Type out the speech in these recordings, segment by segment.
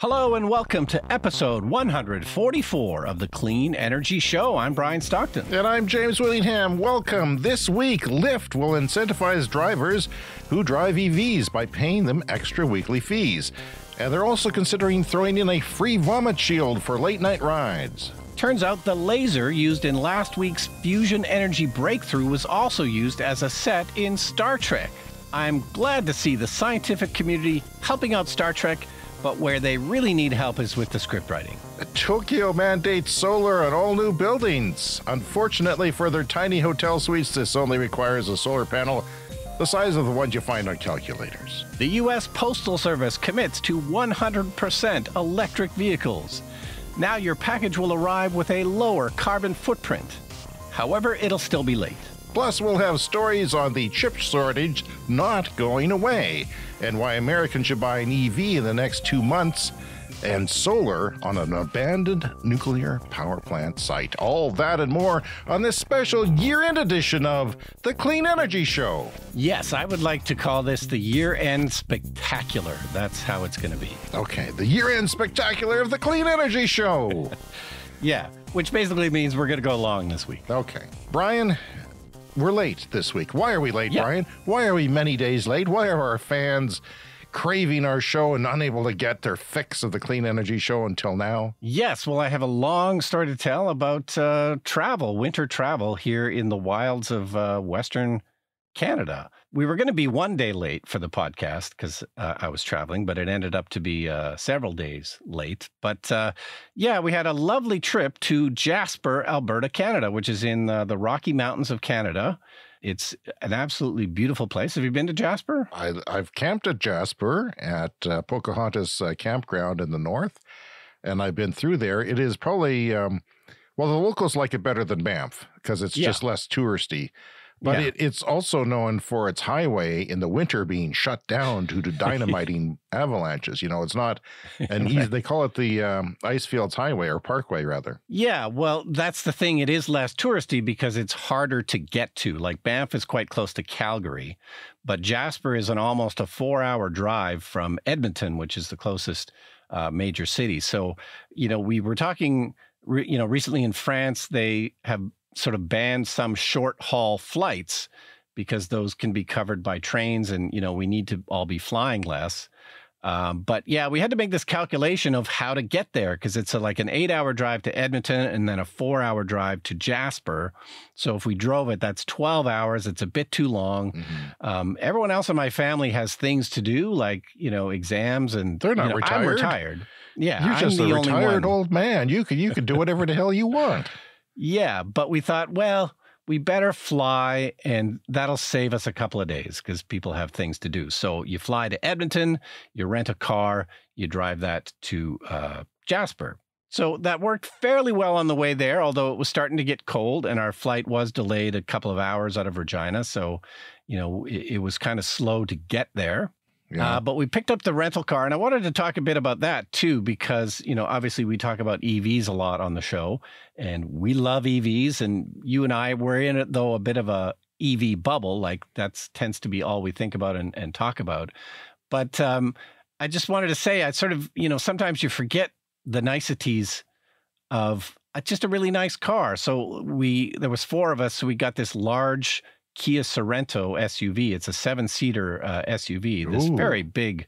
Hello and welcome to episode 144 of the Clean Energy Show. I'm Brian Stockton. And I'm James Willingham. Welcome. This week, Lyft will incentivize drivers who drive EVs by paying them extra weekly fees. And they're also considering throwing in a free vomit shield for late-night rides. Turns out the laser used in last week's fusion energy breakthrough was also used as a set in Star Trek. I'm glad to see the scientific community helping out Star Trek, but where they really need help is with the script writing. Tokyo mandates solar on all new buildings. Unfortunately for their tiny hotel suites, this only requires a solar panel the size of the ones you find on calculators. The U.S. Postal Service commits to 100% electric vehicles. Now your package will arrive with a lower carbon footprint. However, it'll still be late. Plus, we'll have stories on the chip shortage not going away, and why Americans should buy an EV in the next 2 months, and solar on an abandoned nuclear power plant site. All that and more on this special year-end edition of the Clean Energy Show. Yes, I would like to call this the year-end spectacular. That's how it's going to be. Okay, the year-end spectacular of the Clean Energy Show. Yeah, which basically means we're going to go long this week. Okay. Brian, we're late this week. Why are we late, Brian? Why are we many days late? Why are our fans craving our show and unable to get their fix of the Clean Energy Show until now? Yes, well, I have a long story to tell about travel, winter travel here in the wilds of Western Canada. We were going to be one day late for the podcast because I was traveling, but it ended up to be several days late. But yeah, we had a lovely trip to Jasper, Alberta, Canada, which is in the Rocky Mountains of Canada. It's an absolutely beautiful place. Have you been to Jasper? I've camped at Jasper at Pocahontas campground in the north, and I've been through there. It is probably, well, the locals like it better than Banff because it's just less touristy. But it's also known for its highway in the winter being shut down due to dynamiting avalanches. You know, it's not an easy, they call it the Icefields Highway or Parkway, rather. Yeah, well, that's the thing. It is less touristy because it's harder to get to. Like Banff is quite close to Calgary, but Jasper is almost a 4-hour drive from Edmonton, which is the closest major city. So, you know, we were talking, recently in France, they have sort of banned some short haul flights because those can be covered by trains and, we need to all be flying less. But yeah, we had to make this calculation of how to get there because it's like an 8-hour drive to Edmonton and then a 4-hour drive to Jasper. So if we drove it, that's 12 hours. It's a bit too long. Mm-hmm. Everyone else in my family has things to do, like, exams, and they're not retired. I'm retired. Yeah. You're just a retired old man. You can do whatever the hell you want. Yeah, but we thought, well, we better fly, and that'll save us a couple of days because people have things to do. So you fly to Edmonton, you rent a car, you drive that to Jasper. So that worked fairly well on the way there, although it was starting to get cold, and our flight was delayed a couple of hours out of Regina. So, it was kind of slow to get there. Yeah. But we picked up the rental car, and I wanted to talk a bit about that too, because, obviously we talk about EVs a lot on the show, and we love EVs, and you and I were in it, though, a bit of a EV bubble. Like that tends to be all we think about and talk about. But I just wanted to say, I sort of, sometimes you forget the niceties of just a really nice car. So there was 4 of us, so we got this large Kia Sorento SUV. It's a 7-seater SUV, this very big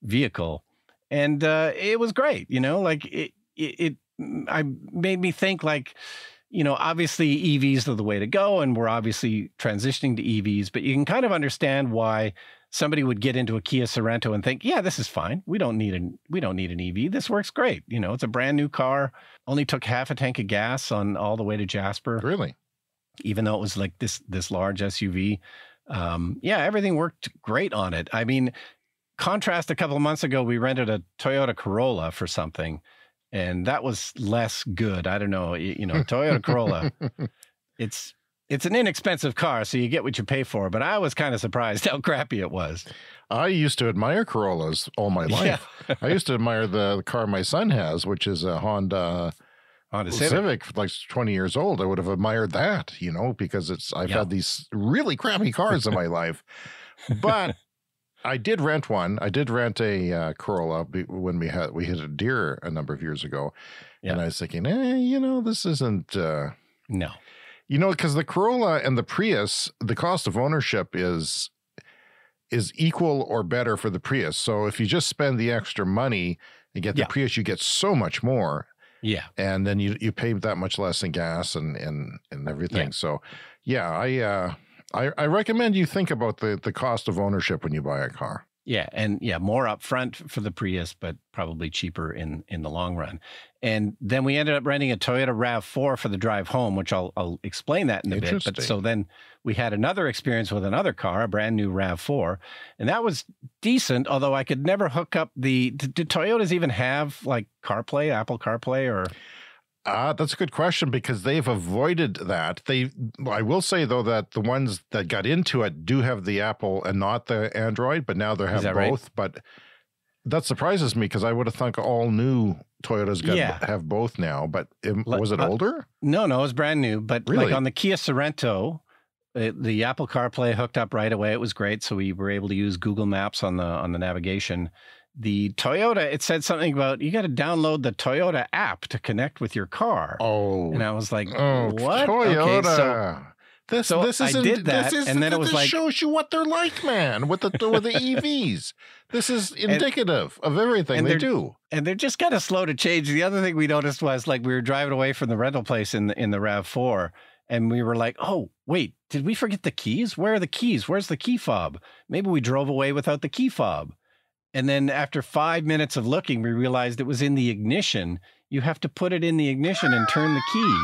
vehicle. And it was great, like it made me think like, obviously EVs are the way to go, and we're obviously transitioning to EVs, but you can kind of understand why somebody would get into a Kia Sorento and think, yeah, this is fine. We don't need an EV. This works great. It's a brand new car, only took half a tank of gas on all the way to Jasper. Really? Even though it was like this large SUV. Yeah, everything worked great on it. I mean, contrast a couple of months ago, we rented a Toyota Corolla for something, and that was less good. I don't know, Toyota Corolla, it's an inexpensive car, so you get what you pay for, but I was kind of surprised how crappy it was. I used to admire Corollas all my life. Yeah. I used to admire the car my son has, which is a Honda Civic, like 20 years old. I would have admired that, because I've had these really crappy cars in my life. But I did rent one. I did rent a Corolla when we hit a deer a number of years ago. Yeah. And I was thinking, this isn't... No. Because the Corolla and the Prius, the cost of ownership is equal or better for the Prius. So if you just spend the extra money and get the Prius, you get so much more. Yeah. And then you pay that much less in gas and everything. Yeah. So, I recommend you think about the cost of ownership when you buy a car. Yeah, and more upfront for the Prius, but probably cheaper in the long run. And then we ended up renting a Toyota RAV4 for the drive home, which I'll explain that in a bit. But so then we had another experience with another car, a brand new RAV4, and that was decent. Although I could never hook up did Toyotas even have like CarPlay, Apple CarPlay, or? That's a good question because they've avoided that. I will say though that the ones that got into it do have the Apple and not the Android, but now they have both. Right? But that surprises me because I would have thought all new Toyotas have both now. But was it older? No, it was brand new. But really? Like on the Kia Sorento, the Apple CarPlay hooked up right away. It was great, so we were able to use Google Maps on the navigation. The Toyota, it said something about you got to download the Toyota app to connect with your car. Oh, and I was like, what? Toyota. Okay, so this I did that, and then it was like, shows you what they're like, man, with the EVs. This is indicative of everything they do. And they're just kind of slow to change. The other thing we noticed was like we were driving away from the rental place in the RAV4, and we were like, oh, wait, did we forget the keys? Where are the keys? Where's the key fob? Maybe we drove away without the key fob. And then after 5 minutes of looking, we realized it was in the ignition. You have to put it in the ignition and turn the key.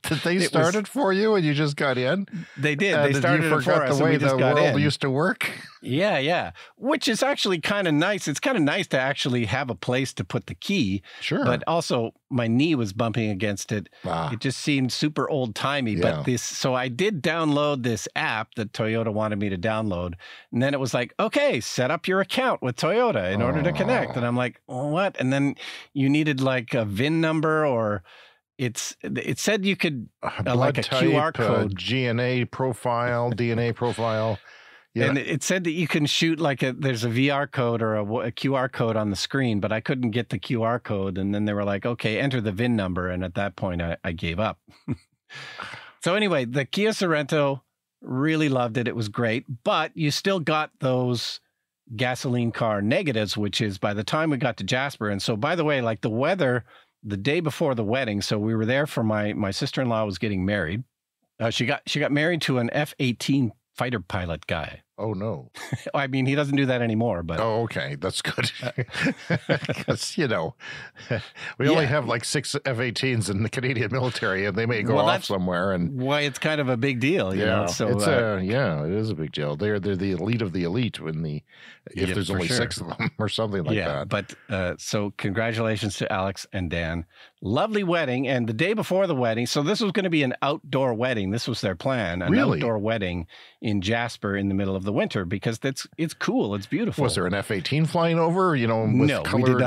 Did they start it for you and you just got in? They did. They started it for us the way the world used to work? Yeah. Which is actually kind of nice. It's kind of nice to actually have a place to put the key. Sure. But also my knee was bumping against it. It just seemed super old-timey. Yeah. But so I did download this app that Toyota wanted me to download. And then it was like, okay, set up your account with Toyota in order to connect. And I'm like, what? And then you needed like a VIN number or... It said you could like a type, QR code, DNA profile, DNA profile. Yeah. And it said that you can shoot like there's a VR code or a QR code on the screen, but I couldn't get the QR code. And then they were like, okay, enter the VIN number. And at that point I gave up. So anyway, the Kia Sorento, really loved it. It was great, but you still got those gasoline car negatives, which is by the time we got to Jasper. And so by the way, like the weather, the day before the wedding, so we were there for my sister-in-law was getting married. She got married to an F-18 fighter pilot guy. Oh, no. I mean, he doesn't do that anymore, but... Oh, okay. That's good. Because, we only have like 6 F-18s in the Canadian military, and they may go off somewhere. And why it's kind of a big deal, you know? So, it is a big deal. They're the elite of the elite if there's only 6 of them or something like that. But so congratulations to Alex and Dan. Lovely wedding. And the day before the wedding, so this was going to be an outdoor wedding. This was their plan, an outdoor wedding in Jasper in the middle of the winter because it's cool. It's beautiful. Was there an F-18 flying over, with colored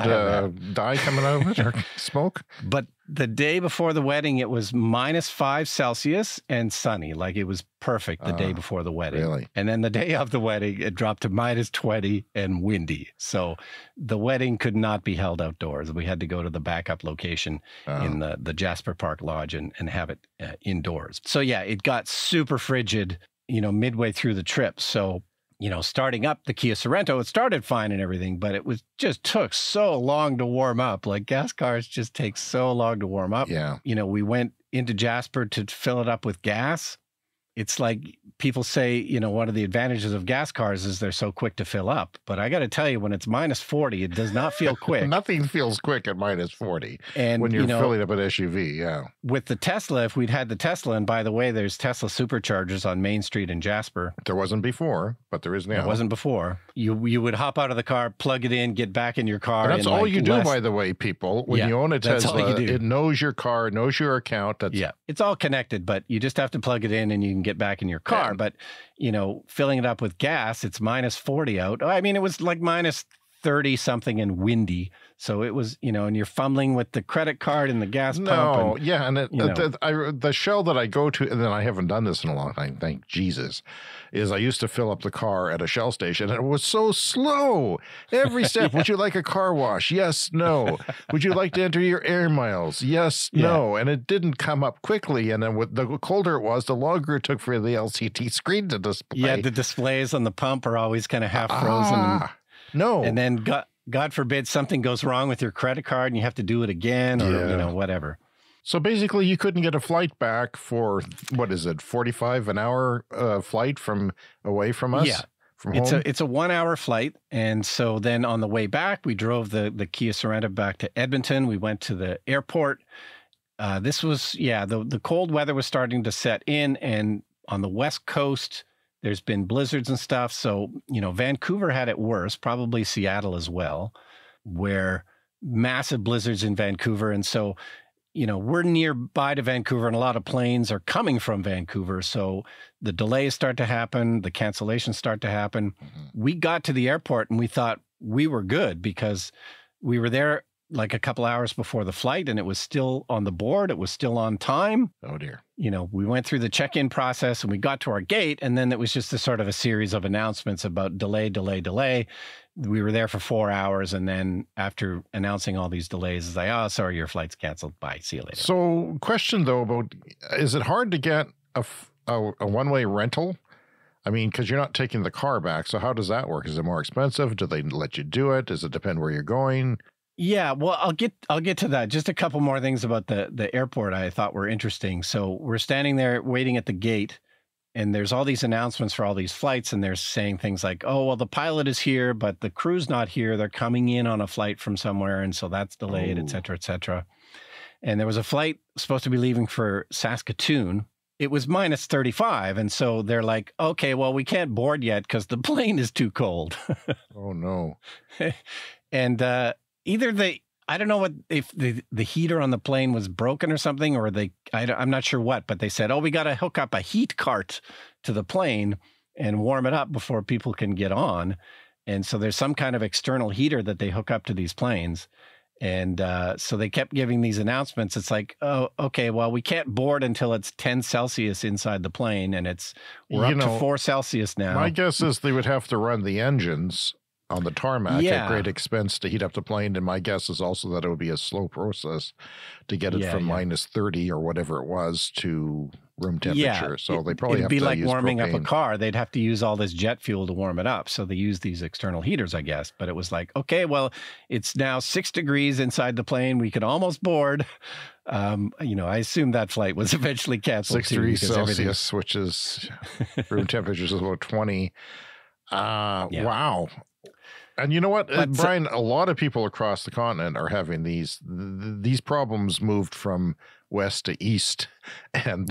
dye coming out of it or smoke? But the day before the wedding, it was -5 Celsius and sunny. Like it was perfect the day before the wedding. Really? And then the day of the wedding, it dropped to -20 and windy. So the wedding could not be held outdoors. We had to go to the backup location in the Jasper Park Lodge and have it indoors. So yeah, it got super frigid, midway through the trip. So, starting up the Kia Sorento, it started fine and everything, but it just took so long to warm up. Like gas cars just take so long to warm up. Yeah. We went into Jasper to fill it up with gas. It's like people say, one of the advantages of gas cars is they're so quick to fill up. But I got to tell you, when it's -40, it does not feel quick. Nothing feels quick at -40 and when you're filling up an SUV, yeah. With the Tesla, if we'd had the Tesla, and by the way, there's Tesla Superchargers on Main Street in Jasper. There wasn't before, but there is now. There wasn't before. You would hop out of the car, plug it in, get back in your car. And that's all you do, by the way, people. When you own a Tesla, it knows your car, knows your account. It's all connected, but you just have to plug it in and you can get back in your car. But, filling it up with gas, it's -40 out. I mean, it was like 30 something and windy. So it was, and you're fumbling with the credit card and the gas pump. No, and, yeah, and the Shell that I go to, and then I haven't done this in a long time, thank Jesus, is I used to fill up the car at a Shell station, and it was so slow. Every step, would you like a car wash? Yes, no. Would you like to enter your air miles? Yes, no. And it didn't come up quickly, and then the colder it was, the longer it took for the LCD screen to display. Yeah, the displays on the pump are always kind of half frozen. No. And then God forbid something goes wrong with your credit card and you have to do it again or, whatever. So basically you couldn't get a flight back for, what is it, 45 an hour flight away from us? Yeah. From home? It's a 1 hour flight. And so then on the way back, we drove the Kia Sorento back to Edmonton. We went to the airport. This was, the cold weather was starting to set in. And on the West Coast, there's been blizzards and stuff. So, Vancouver had it worse, probably Seattle as well, where massive blizzards in Vancouver. And so, we're nearby to Vancouver and a lot of planes are coming from Vancouver. So the delays start to happen, the cancellations start to happen. Mm-hmm. We got to the airport and we thought we were good because we were there like a couple hours before the flight and it was still on the board. It was still on time. Oh dear. We went through the check-in process and we got to our gate and then it was just a sort of a series of announcements about delay. We were there for 4 hours and then after announcing all these delays, it's like, oh, sorry, your flight's canceled. Bye. See you later. So question though about, is it hard to get a one-way rental? I mean, because you're not taking the car back. So how does that work? Is it more expensive? Do they let you do it? Does it depend where you're going? Yeah, well, I'll get to that. Just a couple more things about the airport I thought were interesting. So we're standing there waiting at the gate, and there's all these announcements for all these flights, and they're saying things like, oh, well, the pilot is here, but the crew's not here. They're coming in on a flight from somewhere, and so that's delayed, et cetera, et cetera. And there was a flight supposed to be leaving for Saskatoon. It was minus 35, and so they're like, okay, well, we can't board yet because the plane is too cold. Oh, no. And I don't know if the heater on the plane was broken or something, or I'm not sure what, but they said, oh, we got to hook up a heat cart to the plane and warm it up before people can get on. And so there's some kind of external heater that they hook up to these planes. And so they kept giving these announcements. It's like, oh, okay, well, we can't board until it's 10 Celsius inside the plane. And we're up to 4 Celsius now. My guess is they would have to run the engines on the tarmac at great expense to heat up the plane. And my guess is also that it would be a slow process to get it from minus 30 or whatever it was to room temperature. So they probably have to use it'd be like warming propane. up a car. They'd have to use all this jet fuel to warm it up. So they use these external heaters, I guess. But it was like, okay, well, it's now 6 degrees inside the plane. We could almost board. I assume that flight was eventually canceled. 6 degrees Celsius, which is room temperature is about 20. Wow. And you know what, Brian, a lot of people across the continent are having these problems moved from west to east and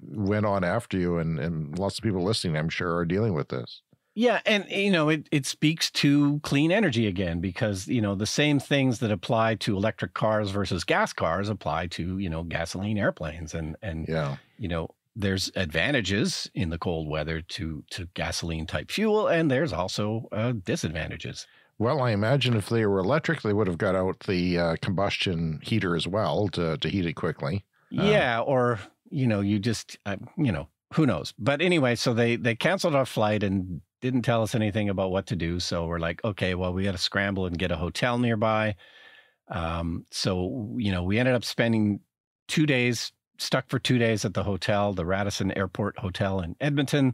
went on after you. And lots of people listening, I'm sure, are dealing with this. Yeah. And, it speaks to clean energy again, because, the same things that apply to electric cars versus gas cars apply to, gasoline airplanes. And there's advantages in the cold weather to gasoline type fuel, and there's also disadvantages. Well, I imagine if they were electric, they would have got out the combustion heater as well to heat it quickly. Yeah, or, you just, who knows? But anyway, so they canceled our flight and didn't tell us anything about what to do. So we're like, okay, well, we got to scramble and get a hotel nearby. So, we ended up spending 2 days stuck for 2 days at the hotel, the Radisson Airport Hotel in Edmonton.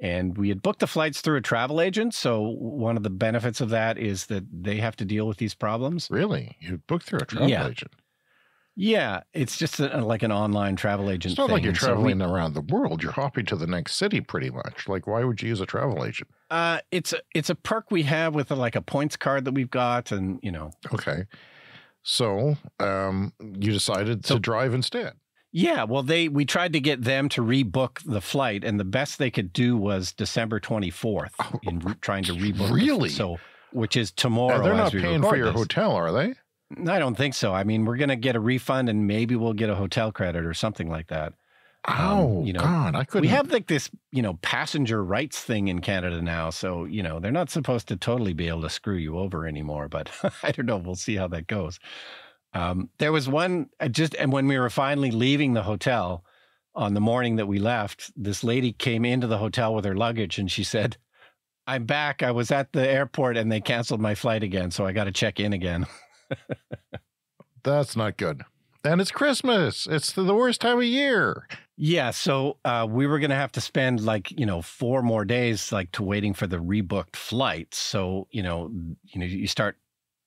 And we had booked the flights through a travel agent. So one of the benefits of that is that they have to deal with these problems. Really? You booked through a travel agent? Yeah. It's just like an online travel agent It's not thing. like you're traveling around the world. You're hopping to the next city pretty much. Like, why would you use a travel agent? It's a perk we have with a points card that we've got and, Okay. So you decided to drive instead. Yeah, well, we tried to get them to rebook the flight, and the best they could do was December 24th in trying to rebook. Really? Which is tomorrow. They're not paying for your hotel, are they? I don't think so. I mean, we're going to get a refund, and maybe we'll get a hotel credit or something like that. Oh, God, I couldn't. We have like this, passenger rights thing in Canada now. So, they're not supposed to totally be able to screw you over anymore, but I don't know. We'll see how that goes. There was one and when we were finally leaving the hotel on the morning that we left, this lady came into the hotel with her luggage and she said, "I'm back. I was at the airport and they canceled my flight again. So I got to check in again." That's not good. And it's Christmas. It's the worst time of year. Yeah. So we were going to have to spend 4 more days to waiting for the rebooked flight. So, you start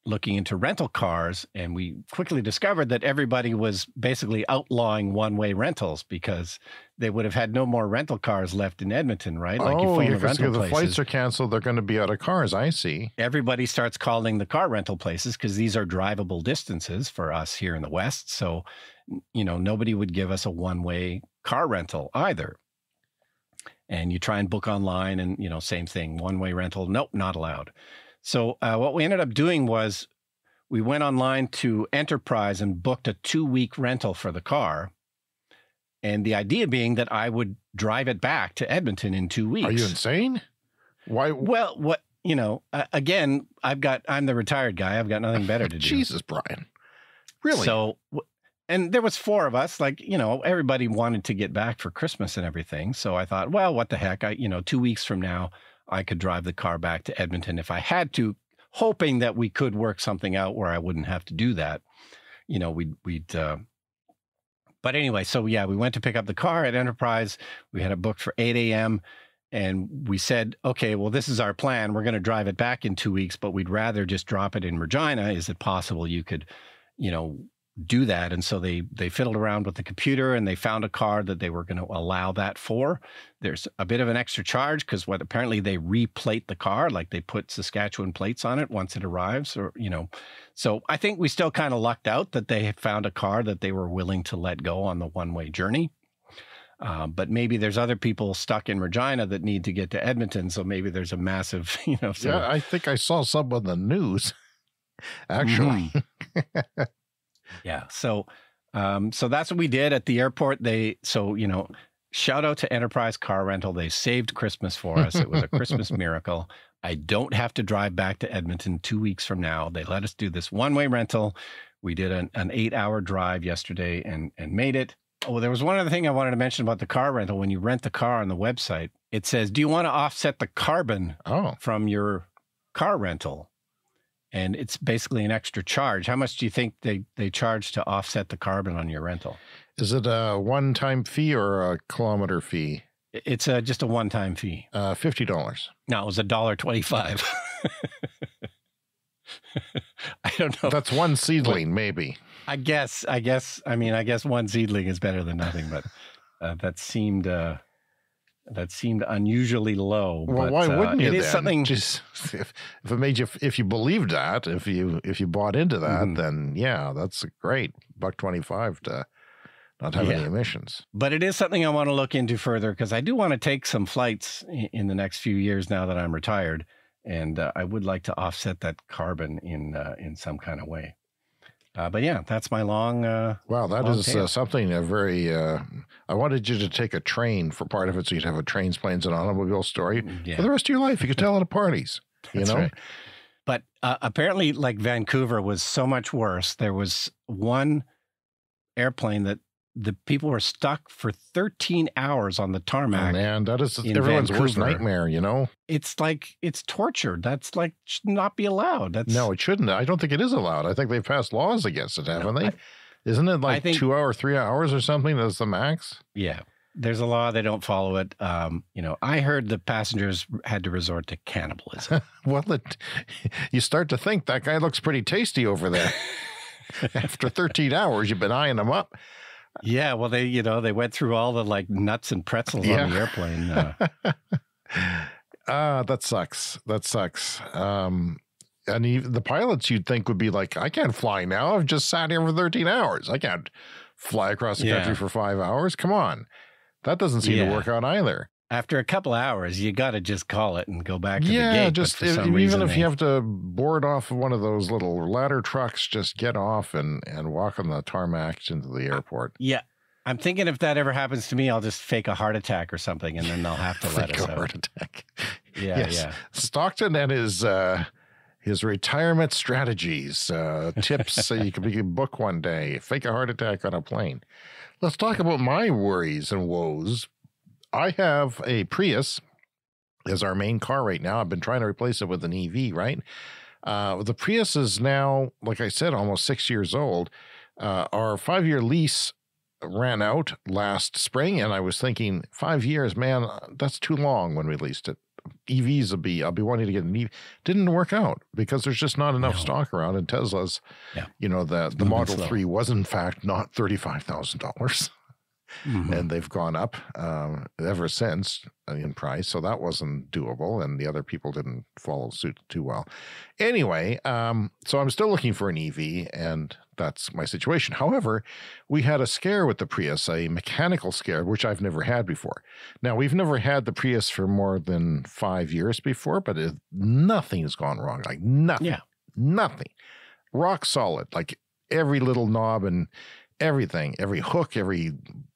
looking into rental cars, and we quickly discovered that everybody was basically outlawing one-way rentals because they would have had no more rental cars left in Edmonton, right? Because the flights are canceled, they're going to be out of cars. I see. Everybody starts calling the car rental places because these are drivable distances for us here in the West. So, nobody would give us a one-way car rental either. And you try and book online and, same thing, one-way rental. Nope, not allowed. So what we ended up doing was we went online to Enterprise and booked a 2-week rental for the car. And the idea being that I would drive it back to Edmonton in 2 weeks. Are you insane? Why? Well, again, I'm the retired guy. I've got nothing better to do. Jesus, Brian. Really? So, and there was 4 of us, everybody wanted to get back for Christmas and everything. So I thought, well, what the heck? 2 weeks from now, I could drive the car back to Edmonton if I had to, hoping that we could work something out where I wouldn't have to do that. But anyway, so yeah, we went to pick up the car at Enterprise. We had it booked for 8 a.m. And we said, okay, well, this is our plan. We're going to drive it back in 2 weeks, but we'd rather just drop it in Regina. Is it possible you could, do that? And so they fiddled around with the computer and they found a car that they were going to allow that for. There's a bit of an extra charge because apparently they replate the car, like they put Saskatchewan plates on it once it arrives, or so I think we still kind of lucked out that they had found a car that they were willing to let go on the one-way journey. But maybe there's other people stuck in Regina that need to get to Edmonton, so maybe there's a massive Yeah, I think I saw some on the news actually. Mm-hmm. Yeah. So that's what we did at the airport. Shout out to Enterprise Car Rental. They saved Christmas for us. It was a Christmas miracle. I don't have to drive back to Edmonton 2 weeks from now. They let us do this one-way rental. We did an 8-hour drive yesterday and made it. Oh, there was one other thing I wanted to mention about the car rental. When you rent the car on the website, it says, do you want to offset the carbon from your car rental? And it's basically an extra charge. How much do you think they charge to offset the carbon on your rental? Is it a one-time fee or a kilometer fee? It's just a one-time fee. $50. No, it was $1.25. I don't know. That's one seedling, maybe. I guess one seedling is better than nothing, but that seemed unusually low. Well, but, why wouldn't you? It is something. Just if you believed that, if you bought into that, then yeah, that's great. $1.25 to not have any emissions. But it is something I want to look into further because I do want to take some flights in the next few years now that I'm retired, and I would like to offset that carbon in some kind of way. But yeah, that's my long. Wow, that is something very. I wanted you to take a train for part of it, so you'd have a trains, planes, and automobile story for the rest of your life. You could tell it at parties. That's right. But apparently, Vancouver was so much worse. There was one airplane that the people were stuck for 13 hours on the tarmac. Oh, man, that is everyone's worst nightmare, It's torture. That's should not be allowed. No, it shouldn't. I don't think it is allowed. I think they've passed laws against it, haven't they? Isn't it 2 hours, 3 hours or something? That's the max? Yeah. There's a law. They don't follow it. I heard the passengers had to resort to cannibalism. Well, you start to think that guy looks pretty tasty over there. After 13 hours, you've been eyeing him up. Yeah, well, they went through all the nuts and pretzels on the airplane. That sucks. That sucks. And the pilots you'd think would be like, I can't fly now. I've just sat here for 13 hours. I can't fly across the country for 5 hours. Come on. That doesn't seem to work out either. After a couple of hours, you got to just call it and go back to the gate. Even if you have to board off one of those little ladder trucks, just get off and walk on the tarmac into the airport. Yeah. I'm thinking if that ever happens to me, I'll just fake a heart attack or something, and then they'll have to let us out. Heart attack. Yeah, yes. yeah. Stockton and his retirement strategies, tips so you can book one day, fake a heart attack on a plane. Let's talk about my worries and woes. I have a Prius as our main car right now. I've been trying to replace it with an EV, right? The Prius is now, like I said, almost 6 years old. Our 5-year lease ran out last spring, and I was thinking 5 years, man, that's too long when we leased it. EVs I'll be wanting to get an EV. Didn't work out because there's just not enough stock around, and Tesla's, the Model 3 was in fact not $35,000. And they've gone up ever since in price. So that wasn't doable. And the other people didn't follow suit too well. Anyway, so I'm still looking for an EV, and that's my situation. However, we had a scare with the Prius, a mechanical scare, which I've never had before. Now, we've never had the Prius for more than 5 years before, but nothing has gone wrong. Like nothing. Yeah. Nothing. Rock solid. Like every little knob and everything, every hook, every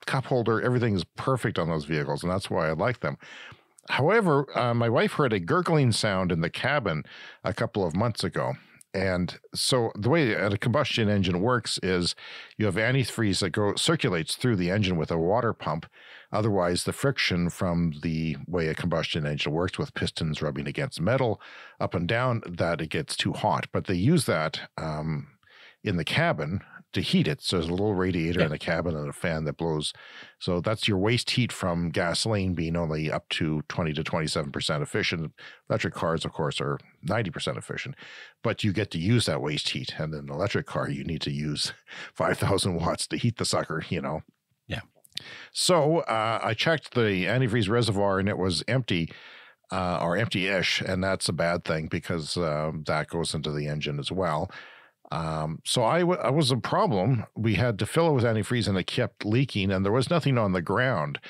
cup holder, everything is perfect on those vehicles, and that's why I like them. However, my wife heard a gurgling sound in the cabin a couple of months ago. And so the way a combustion engine works is you have antifreeze that circulates through the engine with a water pump. Otherwise, the friction from the way a combustion engine works with pistons rubbing against metal up and down, that it gets too hot. But they use that in the cabin to heat it. So there's a little radiator in the cabin and a fan that blows. So that's your waste heat from gasoline being only up to 20 to 27% efficient. Electric cars, of course, are 90% efficient, but you get to use that waste heat. And in an electric car, you need to use 5,000 watts to heat the sucker, Yeah. So I checked the antifreeze reservoir and it was empty. Or empty-ish, and that's a bad thing because that goes into the engine as well. So I was a problem. We had to fill it with antifreeze and it kept leaking and there was nothing on the ground.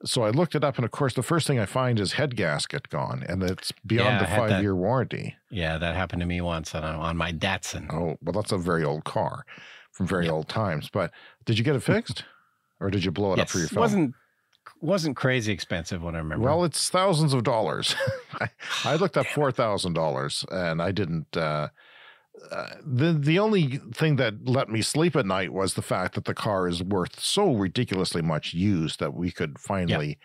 So I looked it up, and of course, the first thing I find is head gasket gone, and it's beyond the 5-year warranty. Yeah, that happened to me once on my Datsun. Oh, well, that's a very old car from very old times. But did you get it fixed, or did you blow it up for your film? Wasn't crazy expensive when I remember. Well, it's thousands of dollars. I looked up $4,000, and I didn't. The only thing that let me sleep at night was the fact that the car is worth so ridiculously much used that we could finally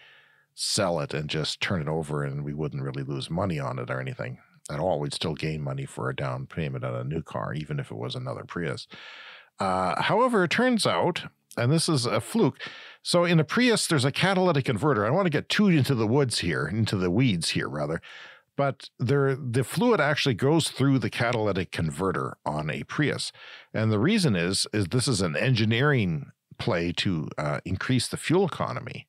sell it and just turn it over, and we wouldn't really lose money on it or anything at all. We'd still gain money for a down payment on a new car, even if it was another Prius. However, it turns out, and this is a fluke, so in a Prius, there's a catalytic converter. I don't want to get too into the weeds here, rather. But the fluid actually goes through the catalytic converter on a Prius. And the reason is this is an engineering play to increase the fuel economy.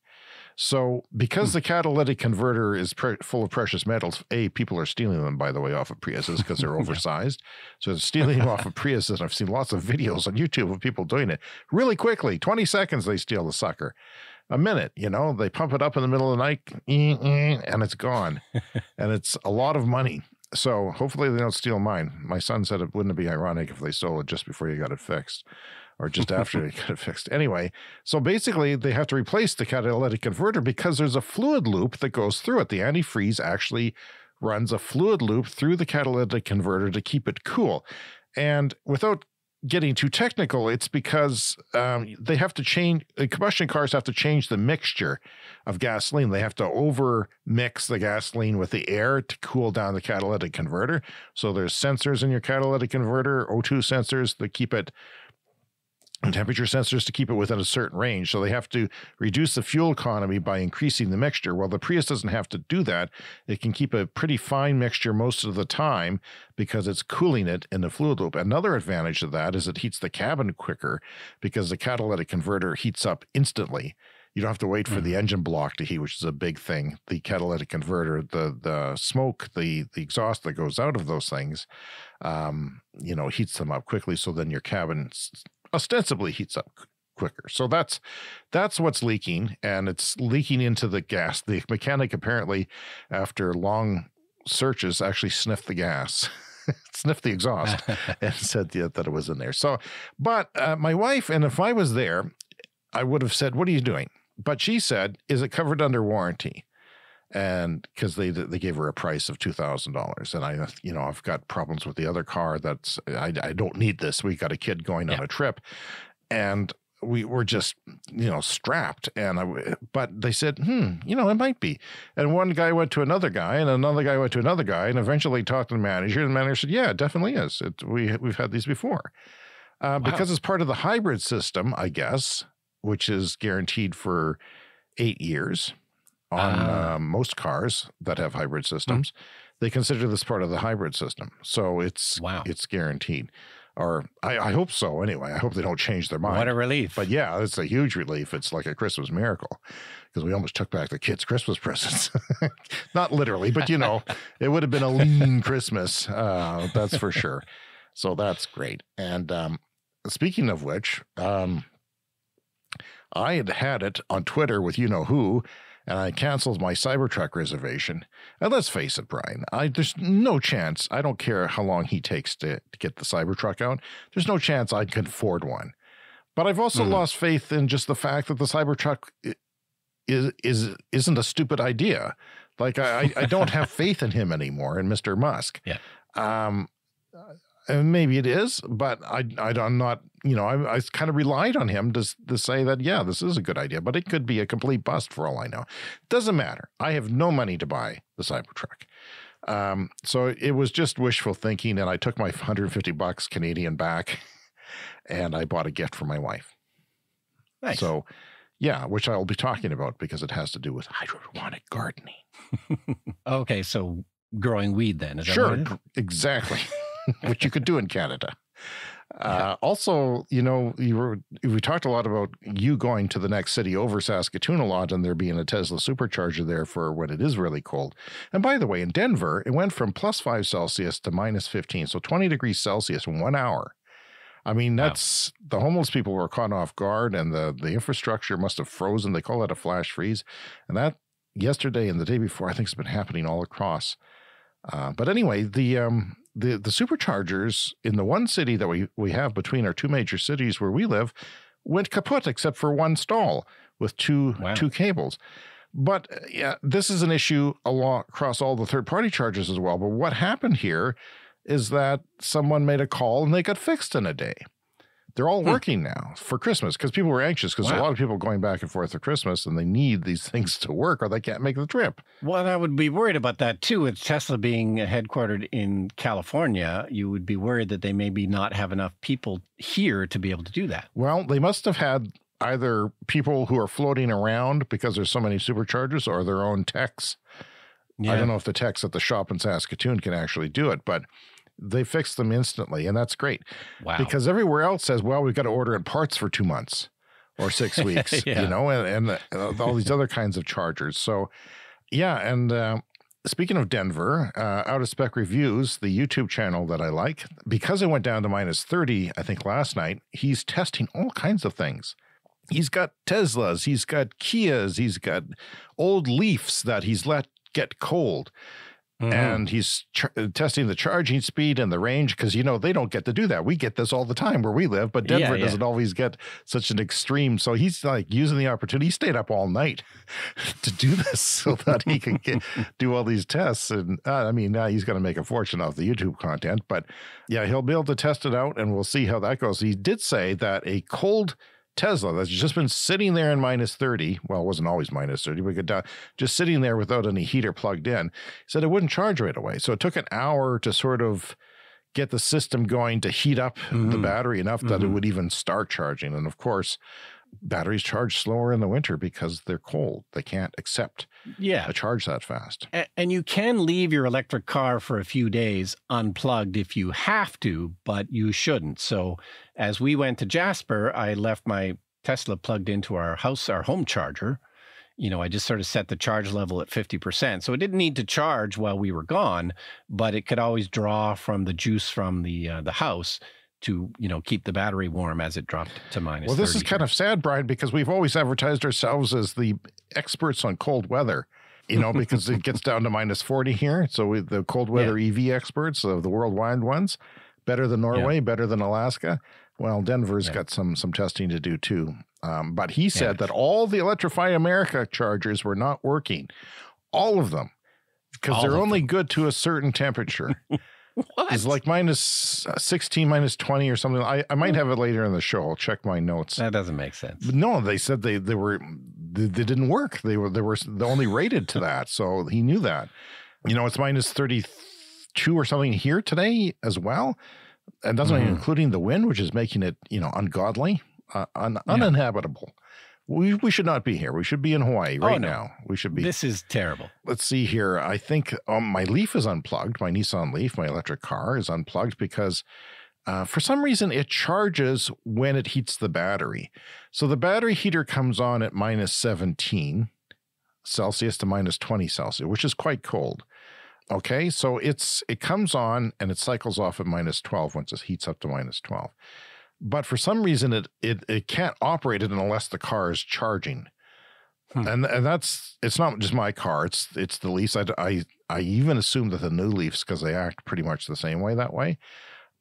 So because the catalytic converter is full of precious metals, people are stealing them, by the way, off of Priuses because they're oversized. So they're stealing them off of Priuses. And I've seen lots of videos on YouTube of people doing it really quickly. 20 seconds, they steal the sucker. A minute, they pump it up in the middle of the night and it's gone. And it's a lot of money. So hopefully they don't steal mine. My son said it wouldn't be ironic if they stole it just before you got it fixed or just after you got it fixed. Anyway, so basically they have to replace the catalytic converter because there's a fluid loop that goes through it. The antifreeze actually runs a fluid loop through the catalytic converter to keep it cool. And without getting too technical, it's because they have to change, combustion cars have to change the mixture of gasoline. They have to over mix the gasoline with the air to cool down the catalytic converter. So there's sensors in your catalytic converter, O2 sensors that keep it, and temperature sensors to keep it within a certain range. So they have to reduce the fuel economy by increasing the mixture. Well, the Prius doesn't have to do that. It can keep a pretty fine mixture most of the time because it's cooling it in the fluid loop. Another advantage of that is it heats the cabin quicker because the catalytic converter heats up instantly. You don't have to wait for the engine block to heat, which is a big thing. The catalytic converter, the smoke, the exhaust that goes out of those things, heats them up quickly. So then your cabin ostensibly heats up quicker. So that's what's leaking, and it's leaking into the gas. The mechanic apparently, after long searches, actually sniffed the gas, sniffed the exhaust, and said that it was in there. So, but my wife, and if I was there, I would have said, what are you doing? But she said, is it covered under warranty? And because they gave her a price of $2,000. And I've got problems with the other car. I don't need this. We got a kid going on a trip. And we were just, strapped. But they said, it might be. And one guy went to another guy, and another guy went to another guy, and eventually talked to the manager. And the manager said, yeah, it definitely is. We've had these before. Because it's part of the hybrid system, I guess, which is guaranteed for 8 years on most cars that have hybrid systems. They consider this part of the hybrid system. So it's guaranteed. Or I hope so anyway. I hope they don't change their mind. What a relief. But yeah, it's a huge relief. It's like a Christmas miracle because we almost took back the kids' Christmas presents. Not literally, but it would have been a lean Christmas. That's for sure. So that's great. And speaking of which, I had it on Twitter with who, and I canceled my Cybertruck reservation. And let's face it, Brian, there's no chance. I don't care how long he takes to get the Cybertruck out. There's no chance I can afford one. But I've also lost faith in just the fact that the Cybertruck isn't a stupid idea. Like I don't have faith in him anymore, in Mr. Musk. Yeah. And maybe it is, but I'm not, I kind of relied on him to say that, yeah, this is a good idea, but it could be a complete bust for all I know. Doesn't matter. I have no money to buy the Cybertruck. So it was just wishful thinking, and I took my $150 Canadian back, and I bought a gift for my wife. Nice. So, yeah, which I'll be talking about because it has to do with hydroponic gardening. Okay, so growing weed then. Is that sure, what it is? Exactly. Which you could do in Canada. Also, we talked a lot about you going to the next city over Saskatoon a lot, and there being a Tesla Supercharger there for when it is really cold. And by the way, in Denver, it went from +5 Celsius to -15, so 20 degrees Celsius in 1 hour. I mean, that's the homeless people were caught off guard, and the infrastructure must have frozen. They call that a flash freeze. And that yesterday and the day before, I think it's been happening all across. But anyway, the superchargers in the one city that we have between our two major cities where we live went kaput except for one stall with two cables. But yeah, this is an issue across all the third-party chargers as well. But what happened here is that someone made a call and they got fixed in a day. They're all working now for Christmas because people were anxious because a lot of people are going back and forth for Christmas and they need these things to work or they can't make the trip. Well, I would be worried about that too. With Tesla being headquartered in California, you would be worried that they maybe not have enough people here to be able to do that. Well, they must have had either people who are floating around because there's so many superchargers or their own techs. Yeah. I don't know if the techs at the shop in Saskatoon can actually do it, but they fixed them instantly, and that's great. Wow. Because everywhere else says, well, we've got to order in parts for 2 months or 6 weeks, and all these other kinds of chargers. So, yeah, and speaking of Denver, Out of Spec Reviews, the YouTube channel that I like, because it went down to -30, I think last night, he's testing all kinds of things. He's got Teslas, he's got Kias, he's got old Leafs that he's let get cold. And he's testing the charging speed and the range because, they don't get to do that. We get this all the time where we live, but Denver doesn't always get such an extreme. So he's like using the opportunity. He stayed up all night to do this so that he can do all these tests. And now he's going to make a fortune off the YouTube content. But yeah, he'll be able to test it out and we'll see how that goes. He did say that a cold Tesla that's just been sitting there in -30. Well, it wasn't always -30, but just sitting there without any heater plugged in, said it wouldn't charge right away. So it took an hour to sort of get the system going to heat up the battery enough that it would even start charging. And of course, batteries charge slower in the winter because they're cold. They can't accept a charge that fast. And you can leave your electric car for a few days unplugged if you have to, but you shouldn't. So as we went to Jasper, I left my Tesla plugged into our home charger. I just sort of set the charge level at 50%. So it didn't need to charge while we were gone, but it could always draw from the juice from the house to, keep the battery warm as it dropped to -30. Well, this is kind of sad, Brian, because we've always advertised ourselves as the experts on cold weather, because it gets down to -40 here. So the cold weather EV experts of the worldwide ones. Better than Norway, better than Alaska. Well, Denver's got some testing to do too. But he said that all the Electrified America chargers were not working. All of them. Because they're only good to a certain temperature. What? It's like minus 16, minus 20 or something. I might have it later in the show. I'll check my notes. That doesn't make sense. But no, they said they didn't work. They were only rated to that. So he knew that. You know, it's minus 32 or something here today as well. And that's not even including the wind, which is making it, you know, ungodly, uninhabitable. We should not be here. We should be in Hawaii now. We should be. This is terrible. Let's see here. I think my Leaf is unplugged. My Nissan Leaf, my electric car, is unplugged because for some reason it charges when it heats the battery. So the battery heater comes on at minus 17 Celsius to minus 20 Celsius, which is quite cold. Okay, so it comes on and it cycles off at minus 12 once it heats up to minus 12. But for some reason, it can't operate it unless the car is charging. And it's not just my car. It's the Leafs. I even assume that the new Leafs, because they act pretty much the same way that way.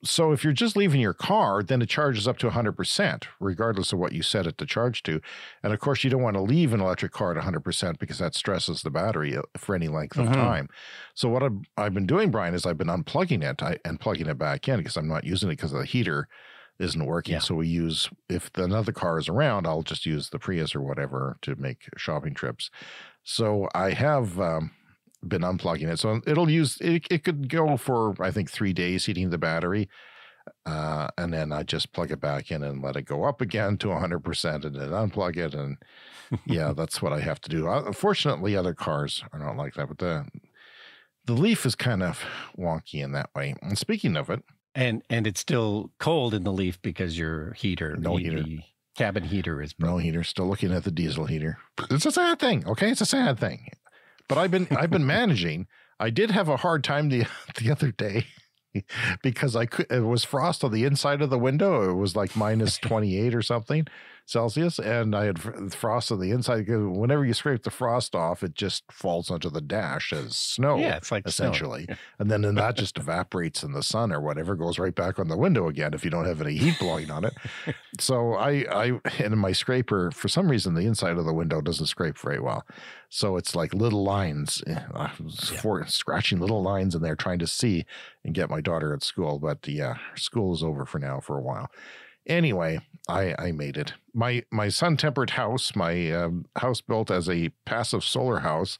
So if you're just leaving your car, then it charges up to 100%, regardless of what you set it to charge to. And of course, you don't want to leave an electric car at 100% because that stresses the battery for any length of time. So what I've been doing, Brian, is I've been unplugging it and plugging it back in because I'm not using it because the heater isn't working. So we use, if another car is around, I'll just use the Prius or whatever to make shopping trips. So I have been unplugging it. So it could go for, I think, 3 days heating the battery. And then I just plug it back in and let it go up again to 100% and then unplug it. And yeah, that's what I have to do. Unfortunately, other cars are not like that, but the Leaf is kind of wonky in that way. And speaking of it, and it's still cold in the Leaf because your heater, the cabin heater is broken. No heater. Still looking at the diesel heater. It's a sad thing. Okay, it's a sad thing. But I've been managing. I did have a hard time the other day because it was frost on the inside of the window. It was like minus 28 or something Celsius, and I had frost on the inside. Whenever you scrape the frost off, it just falls onto the dash as snow. Yeah, it's like essentially, and then that just evaporates in the sun or whatever, goes right back on the window again if you don't have any heat blowing on it. So I in my scraper, for some reason, the inside of the window doesn't scrape very well. So it's like little lines, scratching little lines in there, trying to see and get my daughter at school. But yeah, school is over for now for a while. Anyway, I made it. My sun-tempered house, my house built as a passive solar house,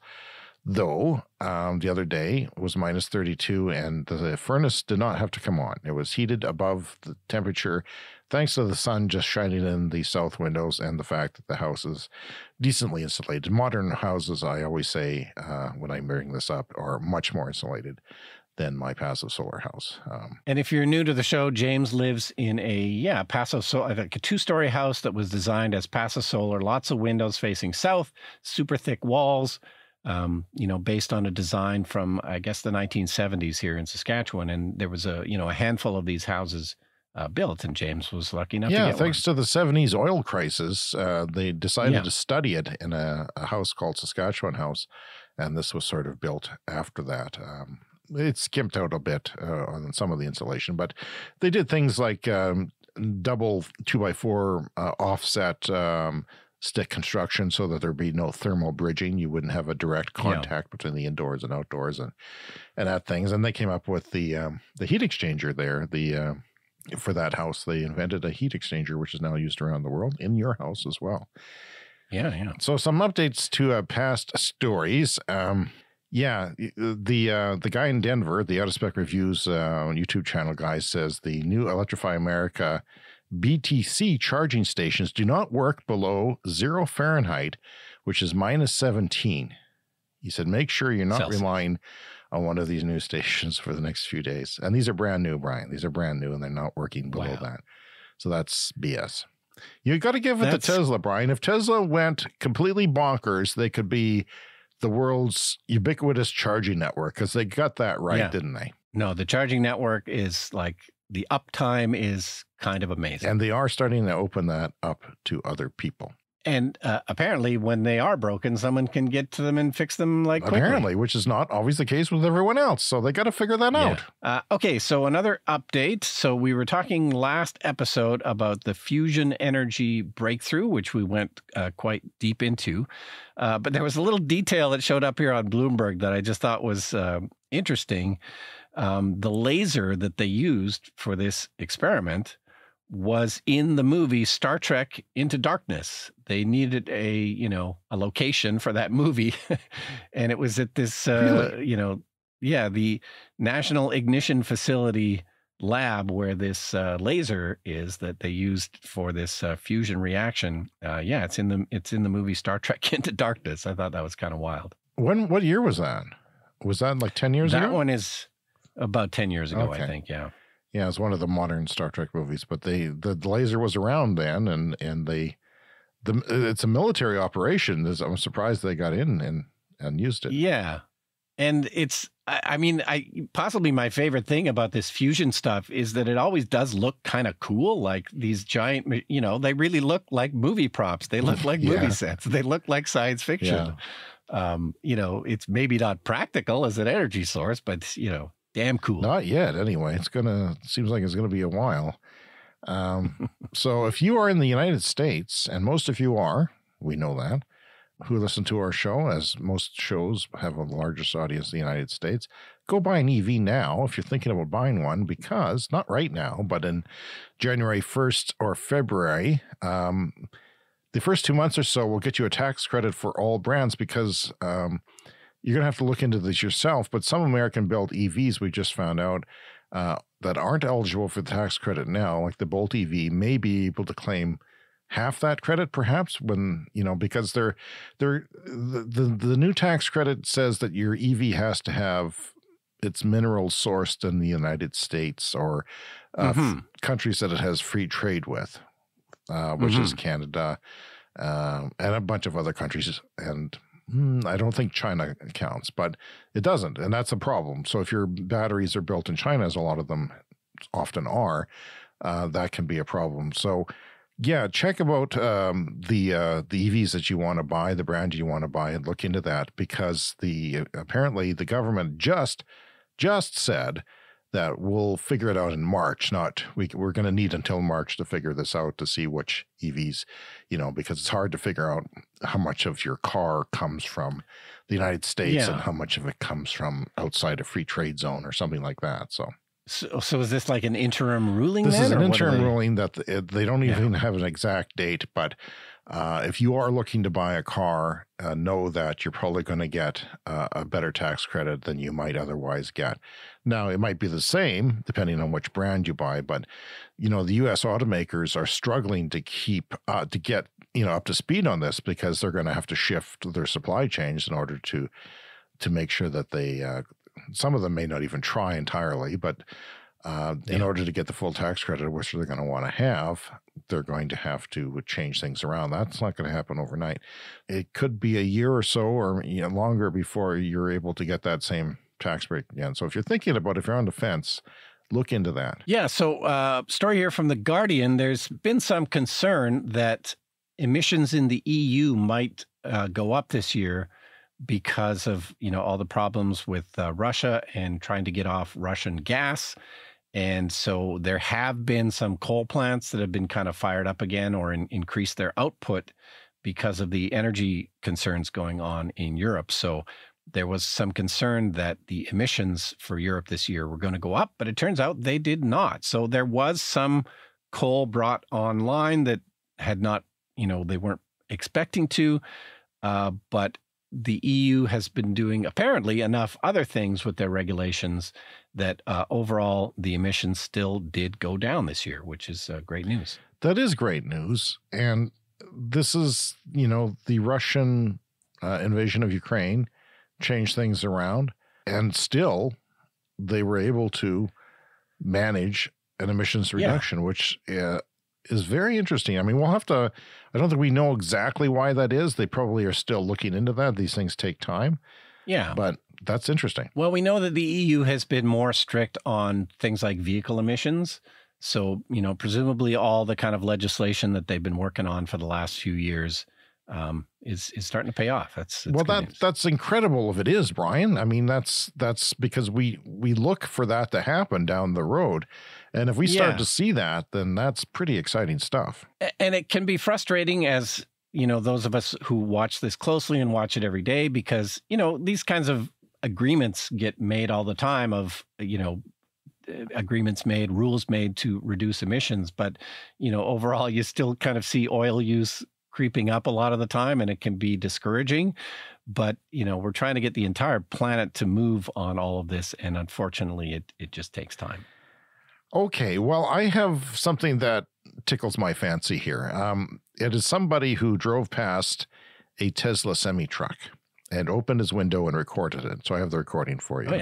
though, the other day was minus 32 and the furnace did not have to come on. It was heated above the temperature thanks to the sun just shining in the south windows and the fact that the house is decently insulated. Modern houses, I always say when I bring this up, are much more insulated than my passive solar house. And if you're new to the show, James lives in a passive solar, like a 2-story house that was designed as passive solar, lots of windows facing south, super thick walls, based on a design from, I guess, the 1970s here in Saskatchewan. And there was a handful of these houses built, and James was lucky enough to get thanks to the 70s oil crisis, they decided to study it in a house called Saskatchewan House, and this was sort of built after that. It skimped out a bit on some of the insulation, but they did things like double 2x4 offset stick construction so that there'd be no thermal bridging. You wouldn't have a direct contact between the indoors and outdoors and that things. And they came up with the heat exchanger there. For that house, they invented a heat exchanger, which is now used around the world in your house as well. Yeah. So some updates to past stories. The guy in Denver, the Out of Spec Reviews YouTube channel guy, says the new Electrify America BTC charging stations do not work below 0 Fahrenheit, which is minus 17. He said, make sure you're not relying on one of these new stations for the next few days. And these are brand new, Brian. These are brand new, and they're not working below that. So that's BS. You got to give it to Tesla, Brian. If Tesla went completely bonkers, they could be the world's ubiquitous charging network, because they got that right, didn't they? No, the charging network is like, the uptime is kind of amazing. And they are starting to open that up to other people. And apparently, when they are broken, someone can get to them and fix them like quickly. Apparently, which is not always the case with everyone else. So they got to figure that out. Okay, so another update. So we were talking last episode about the fusion energy breakthrough, which we went quite deep into. But there was a little detail that showed up here on Bloomberg that I just thought was interesting. The laser that they used for this experiment was in the movie Star Trek Into Darkness. They needed a location for that movie. And it was at this, Really? the National Ignition Facility lab where this laser is that they used for this fusion reaction. It's in the movie Star Trek Into Darkness. I thought that was kind of wild. What year was that? Was that like 10 years ago? That one is about 10 years ago, Okay. I think. Yeah. Yeah, it's one of the modern Star Trek movies, but the laser was around then, and it's a military operation. I'm surprised they got in and used it. Yeah, and possibly my favorite thing about this fusion stuff is that it always does look kind of cool, like these giant. They really look like movie props. They look like movie sets. They look like science fiction. Yeah. It's maybe not practical as an energy source, but damn cool. Not yet, anyway. Seems like it's gonna be a while. So if you are in the United States, and most of you are, we know that, who listen to our show, as most shows have a largest audience in the United States, go buy an EV now if you're thinking about buying one, because not right now, but in January 1st or February, the first 2 months or so will get you a tax credit for all brands, because you're going to have to look into this yourself, but some American-built EVs, we just found out, that aren't eligible for the tax credit now, like the Bolt EV, may be able to claim half that credit, perhaps, when because the new tax credit says that your EV has to have its minerals sourced in the United States or countries that it has free trade with, which is Canada and a bunch of other countries, and I don't think China counts, but it doesn't, and that's a problem. So if your batteries are built in China, as a lot of them often are, that can be a problem. So yeah, check about the EVs that you want to buy, the brand you want to buy, and look into that, because apparently the government just said that we'll figure it out in March. We're going to need until March to figure this out, to see which EVs, because it's hard to figure out how much of your car comes from the United States and how much of it comes from outside a free trade zone or something like that. So is this like an interim ruling? This is an interim ruling that they don't even have an exact date, but if you are looking to buy a car, know that you're probably going to get a better tax credit than you might otherwise get. Now, it might be the same depending on which brand you buy, but the U.S. automakers are struggling to get up to speed on this, because they're going to have to shift their supply chains in order to make sure that they. Some of them may not even try entirely, but in order to get the full tax credit, which they're going to want to have, they're going to have to change things around. That's not going to happen overnight. It could be a year or so, or longer, before you're able to get that same tax break again. So if you're thinking about if you're on the fence, look into that. Yeah. So story here from The Guardian. There's been some concern that emissions in the EU might go up this year because of all the problems with Russia and trying to get off Russian gas. And so there have been some coal plants that have been kind of fired up again, or increased their output because of the energy concerns going on in Europe. So there was some concern that the emissions for Europe this year were going to go up, but it turns out they did not. So there was some coal brought online that had not, they weren't expecting to, but the EU has been doing apparently enough other things with their regulations that overall the emissions still did go down this year, which is great news. That is great news. And this is, the Russian invasion of Ukraine changed things around, and still they were able to manage an emissions reduction, which is very interesting. I mean, I don't think we know exactly why that is. They probably are still looking into that. These things take time. Yeah. But that's interesting. Well, we know that the EU has been more strict on things like vehicle emissions. So, presumably all the kind of legislation that they've been working on for the last few years is starting to pay off. That's that's incredible if it is, Brian. I mean, that's because we look for that to happen down the road. And if we start to see that, then that's pretty exciting stuff. And it can be frustrating as, those of us who watch this closely and watch it every day, because, these kinds of agreements get made all the time of, agreements made, rules made to reduce emissions. But, overall, you still kind of see oil use creeping up a lot of the time, and it can be discouraging. But, we're trying to get the entire planet to move on all of this. And unfortunately, it just takes time. Okay, well, I have something that tickles my fancy here. It is somebody who drove past a Tesla semi-truck and opened his window and recorded it. So I have the recording for you. Oh,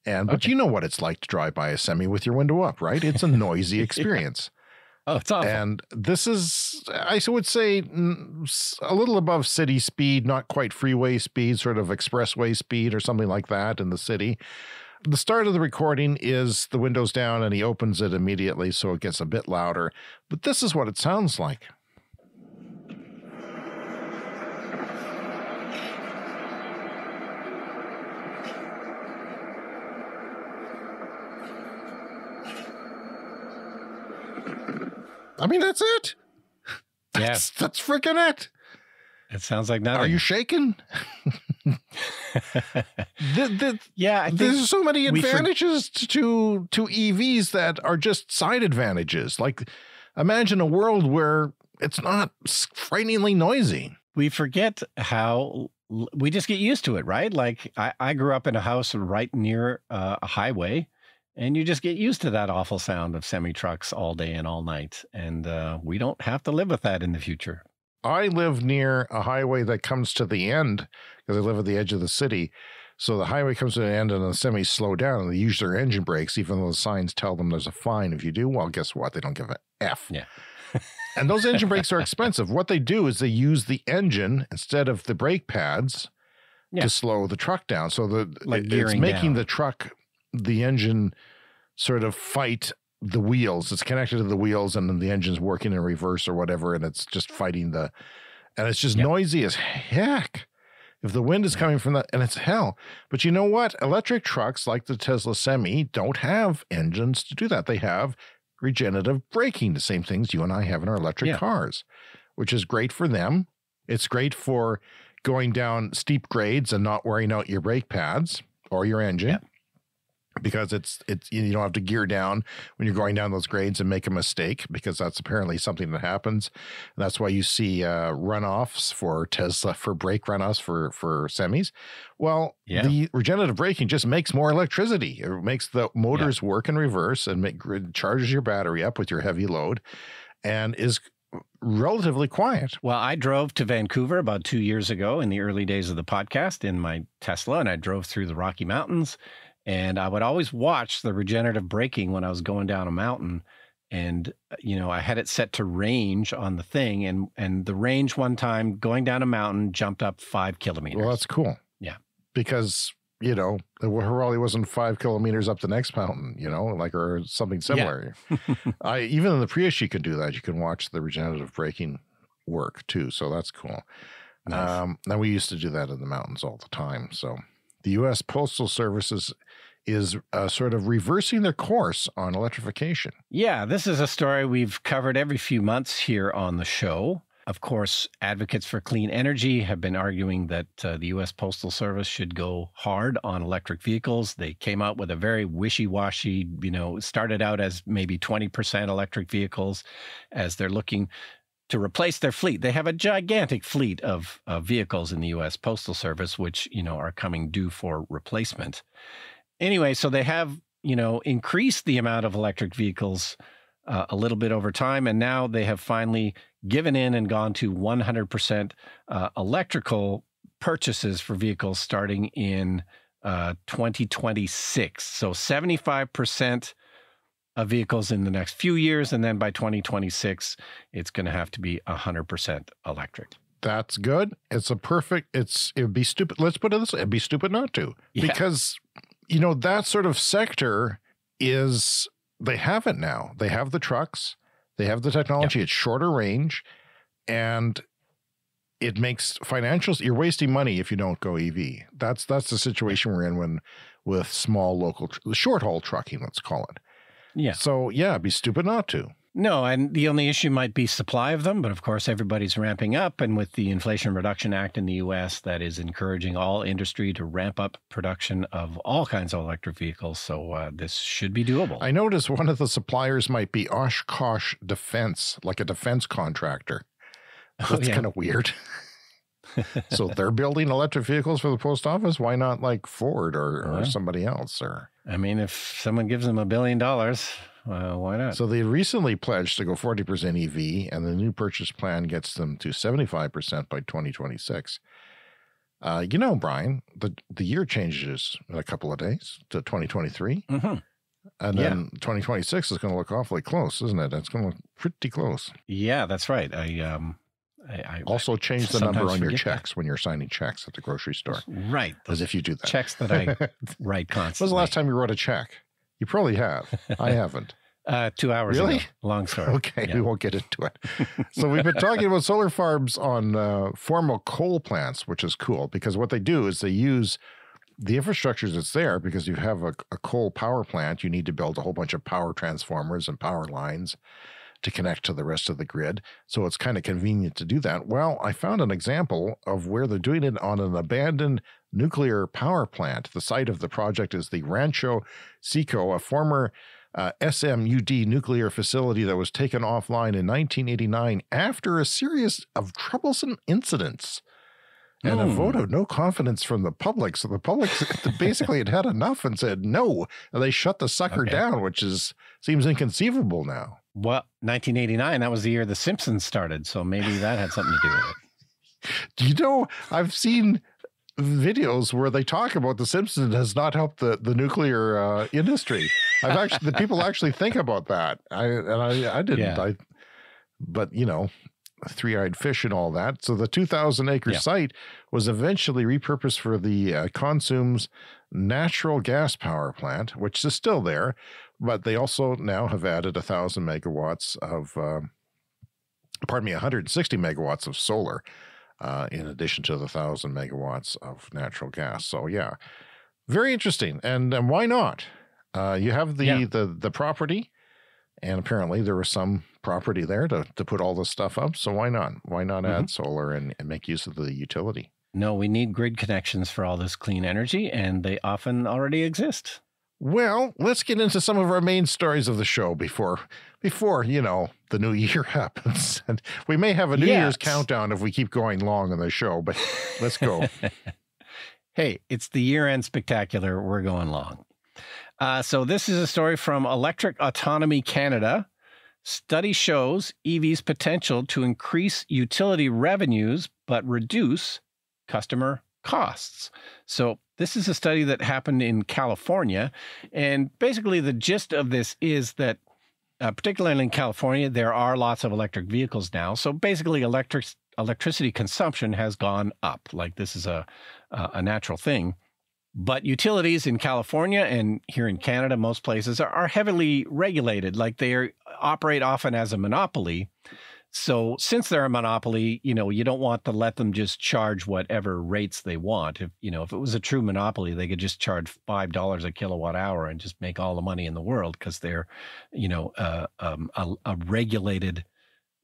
yeah. But you know what it's like to drive by a semi with your window up, right? It's a noisy experience. Oh, it's awful. And this is, I would say, a little above city speed, not quite freeway speed, sort of expressway speed or something like that in the city. The start of the recording is the window's down and he opens it immediately, so it gets a bit louder. But this is what it sounds like. I mean, that's it. That's freaking it. It sounds like nothing. Are you shaking? Yeah, I think there's so many advantages to EVs that are just side advantages. Like, imagine a world where it's not frighteningly noisy. We forget how we just get used to it, right? Like, I grew up in a house right near a highway, and you just get used to that awful sound of semi-trucks all day and all night. And we don't have to live with that in the future. I live near a highway that comes to the end because I live at the edge of the city. So the highway comes to the end and the semis slow down and they use their engine brakes, even though the signs tell them there's a fine if you do. Well, guess what? They don't give an F. Yeah. And those engine brakes are expensive. What they do is they use the engine instead of the brake pads to slow the truck down. So it's making the truck, the engine sort of fight the wheels. It's connected to the wheels and then the engine's working in reverse or whatever. And it's just fighting and it's just noisy as heck. If the wind is coming from that, and it's hell. But you know what? Electric trucks like the Tesla Semi don't have engines to do that. They have regenerative braking, the same things you and I have in our electric cars, which is great for them. It's great for going down steep grades and not wearing out your brake pads or your engine. Yeah. Because it's you don't have to gear down when you're going down those grades and make a mistake, because that's apparently something that happens. And that's why you see runoffs for Tesla, for brake runoffs for semis. Well, the regenerative braking just makes more electricity. It makes the motors work in reverse and charges your battery up with your heavy load and is relatively quiet. Well, I drove to Vancouver about 2 years ago in the early days of the podcast in my Tesla, and I drove through the Rocky Mountains. And I would always watch the regenerative braking when I was going down a mountain. And, I had it set to range on the thing. And the range one time going down a mountain jumped up 5 kilometers. Well, that's cool. Yeah. Because, it probably wasn't 5 kilometers up the next mountain, or something similar. Yeah. Even in the Prius, you can do that. You can watch the regenerative braking work too. So that's cool. Nice. And we used to do that in the mountains all the time. So the U.S. Postal Service is sort of reversing their course on electrification. Yeah, this is a story we've covered every few months here on the show. Of course, advocates for clean energy have been arguing that the U.S. Postal Service should go hard on electric vehicles. They came out with a very wishy-washy, started out as maybe 20% electric vehicles as they're looking to replace their fleet. They have a gigantic fleet of vehicles in the U.S. Postal Service, which, are coming due for replacement. Anyway, so they have, increased the amount of electric vehicles a little bit over time. And now they have finally given in and gone to 100% electrical purchases for vehicles starting in 2026. So 75% of vehicles in the next few years. And then by 2026, it's going to have to be 100% electric. That's good. It would be stupid. Let's put it this way. It'd be stupid not to, because, that sort of sector is they have it now. They have the trucks. They have the technology. It's shorter range, and it makes financials. You're wasting money if you don't go EV. That's the situation we're in with small local short haul trucking, let's call it. Yeah. So yeah, it'd be stupid not to. No, and the only issue might be supply of them, but of course everybody's ramping up, and with the Inflation Reduction Act in the U.S., that is encouraging all industry to ramp up production of all kinds of electric vehicles, so this should be doable. I noticed one of the suppliers might be Oshkosh Defense, like a defense contractor. That's kind of weird. So they're building electric vehicles for the post office? Why not like Ford or somebody else? Or I mean, if someone gives them $1 billion... why not? So they recently pledged to go 40% EV, and the new purchase plan gets them to 75% by 2026. You know, Brian, the year changes in a couple of days to 2023. Mm-hmm. And then 2026 is going to look awfully close, isn't it? It's going to look pretty close. Yeah, that's right. I also change the number on your checks when you're signing checks at the grocery store. Right. As if you do that. Checks that I write constantly. When was the last time you wrote a check? You probably have. I haven't. 2 hours really? ago. Long story. Okay, we won't get into it. So we've been talking about solar farms on formal coal plants, which is cool because what they do is they use the infrastructure that's there because you have a coal power plant. You need to build a whole bunch of power transformers and power lines to connect to the rest of the grid. So it's kind of convenient to do that. Well, I found an example of where they're doing it on an abandoned nuclear power plant. The site of the project is the Rancho Seco, a former SMUD nuclear facility that was taken offline in 1989 after a series of troublesome incidents and a vote of no confidence from the public. So the public basically had enough and said no, and they shut the sucker down, which seems inconceivable now. Well, 1989, that was the year The Simpsons started, so maybe that had something to do with it. You know, I've seen videos where they talk about The Simpsons has not helped the nuclear industry. The people actually think about that. I didn't. Yeah. But you know, three-eyed fish and all that. So the 2,000-acre site was eventually repurposed for the Consum's natural gas power plant, which is still there. But they also now have added 1,000 megawatts of, 160 megawatts of solar, in addition to the 1,000 megawatts of natural gas. So yeah, very interesting. And why not? You have the property, and apparently there was some property there to put all this stuff up. So why not? Why not add solar and make use of the utility? No, we need grid connections for all this clean energy, and they often already exist. Well, let's get into some of our main stories of the show before you know, the new year happens. And we may have a New Year's countdown if we keep going long on the show, but let's go. Hey, it's the year-end spectacular. We're going long. So this is a story from Electric Autonomy Canada. Study shows EV's potential to increase utility revenues, but reduce customer costs. So this is a study that happened in California. And basically the gist of this is that, particularly in California, there are lots of electric vehicles now. So basically electricity consumption has gone up. Like this is a natural thing. But utilities in California and here in Canada, most places are heavily regulated. Like they operate often as a monopoly. So since they're a monopoly, you know, you don't want to let them just charge whatever rates they want. If it was a true monopoly, they could just charge $5 a kilowatt hour and just make all the money in the world because they're, a regulated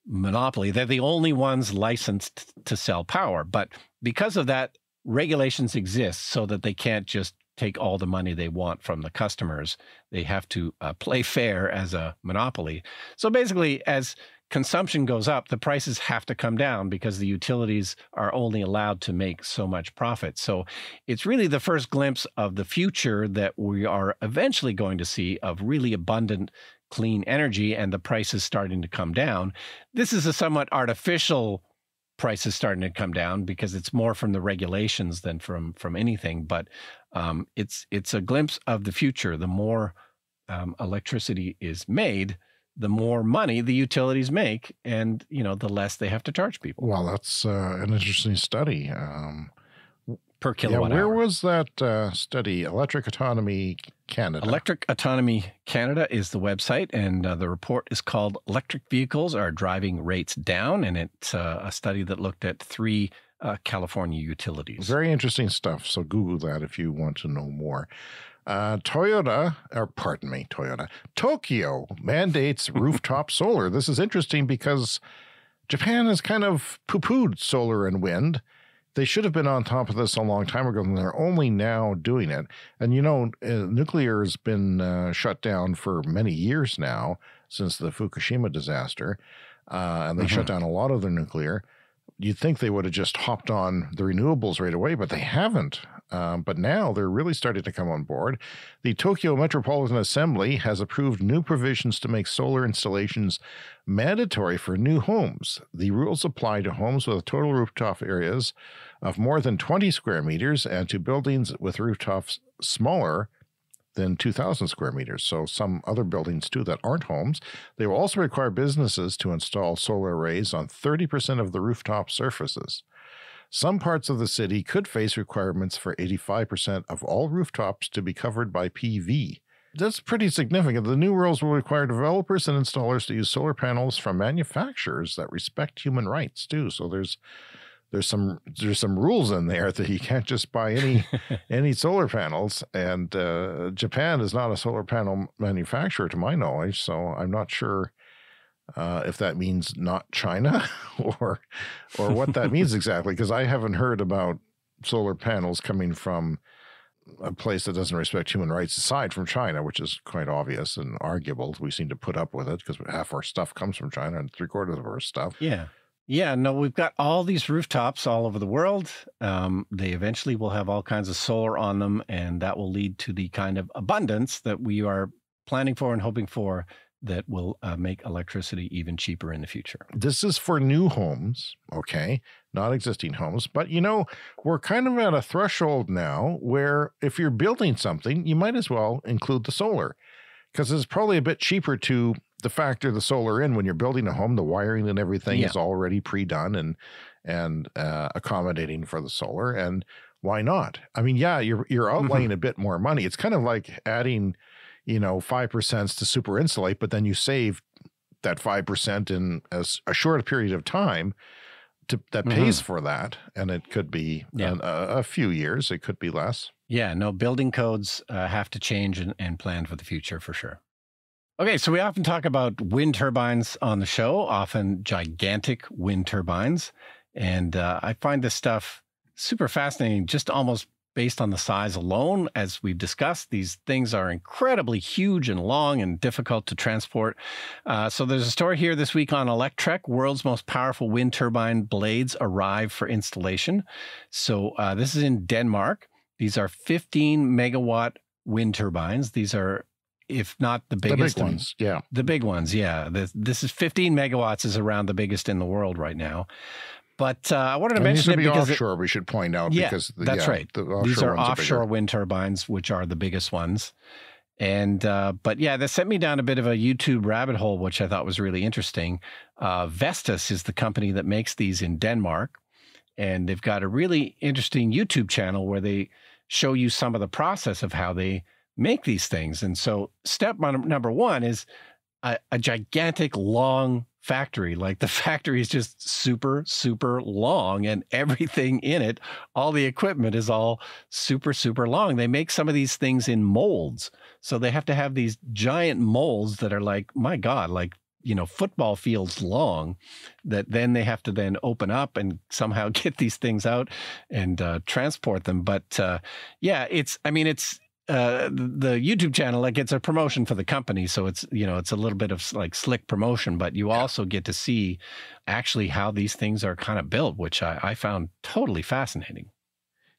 monopoly. They're the only ones licensed to sell power. But because of that, regulations exist so that they can't just take all the money they want from the customers. They have to play fair as a monopoly. So basically, as consumption goes up, the prices have to come down because the utilities are only allowed to make so much profit. So it's really the first glimpse of the future that we are eventually going to see of really abundant clean energy and the prices starting to come down. This is a somewhat artificial prices starting to come down because it's more from the regulations than from anything. But it's a glimpse of the future. The more electricity is made, the more money the utilities make, and the less they have to charge people. Well, that's an interesting study. per Yeah, kilowatt where hour. was that study? Electric Autonomy Canada. Electric Autonomy Canada is the website, and the report is called Electric Vehicles Are Driving Rates Down, and it's a study that looked at 3 California utilities. Very interesting stuff. So Google that if you want to know more. Tokyo mandates rooftop solar. This is interesting because Japan has kind of poo-pooed solar and wind. They should have been on top of this a long time ago, and they're only now doing it. And, nuclear has been shut down for many years now since the Fukushima disaster, and they shut down a lot of their nuclear. You'd think they would have just hopped on the renewables right away, but they haven't. But now they're really starting to come on board. The Tokyo Metropolitan Assembly has approved new provisions to make solar installations mandatory for new homes. The rules apply to homes with total rooftop areas of more than 20 square meters and to buildings with rooftops smaller than 2,000 square meters. So some other buildings too that aren't homes. They will also require businesses to install solar arrays on 30% of the rooftop surfaces. Some parts of the city could face requirements for 85% of all rooftops to be covered by PV. That's pretty significant. The new rules will require developers and installers to use solar panels from manufacturers that respect human rights too. So there's some rules in there that you can't just buy any solar panels. And Japan is not a solar panel manufacturer to my knowledge, so I'm not sure if that means not China or what that means exactly, because I haven't heard about solar panels coming from a place that doesn't respect human rights aside from China, which is quite obvious and arguable. We seem to put up with it because half our stuff comes from China and 3/4 of our stuff. Yeah. Yeah, no, we've got all these rooftops all over the world. They eventually will have all kinds of solar on them, and that will lead to the kind of abundance that we are planning for and hoping for that will make electricity even cheaper in the future. This is for new homes, okay, not existing homes. But, we're kind of at a threshold now where if you're building something, you might as well include the solar because it's probably a bit cheaper to factor the solar in when you're building a home. The wiring and everything is already pre-done and accommodating for the solar. And why not? I mean, yeah, you're outlaying a bit more money. It's kind of like adding 5% to super insulate, but then you save that 5% in a short period of time that pays for that. And it could be a few years. It could be less. Yeah, no, building codes have to change and plan for the future for sure. Okay, so we often talk about wind turbines on the show, often gigantic wind turbines. And I find this stuff super fascinating, just almost based on the size alone. As we've discussed, these things are incredibly huge and long and difficult to transport. So there's a story here this week on Electrek. World's most powerful wind turbine blades arrive for installation. So this is in Denmark. These are 15 megawatt wind turbines. These are, if not the biggest. The big ones, yeah. The big ones, yeah. This is 15 megawatts is around the biggest in the world right now. But I wanted to mention it because offshore, we should point out. Yeah, because that's right. These are offshore wind turbines, which are the biggest ones. And but yeah, that sent me down a bit of a YouTube rabbit hole, which I thought was really interesting. Vestas is the company that makes these in Denmark. And they've got a really interesting YouTube channel where they show you some of the process of how they make these things. And so step number one is a gigantic, long factory. Like the factory is just super, super long, and everything in it, all the equipment is all super, super long. They make some of these things in molds. So they have to have these giant molds that are like, my God, like, football fields long, that then they have to then open up and somehow get these things out and transport them. But yeah, it's the YouTube channel, like, it's a promotion for the company. So it's, it's a little bit of like slick promotion, but you also get to see actually how these things are kind of built, which I found totally fascinating.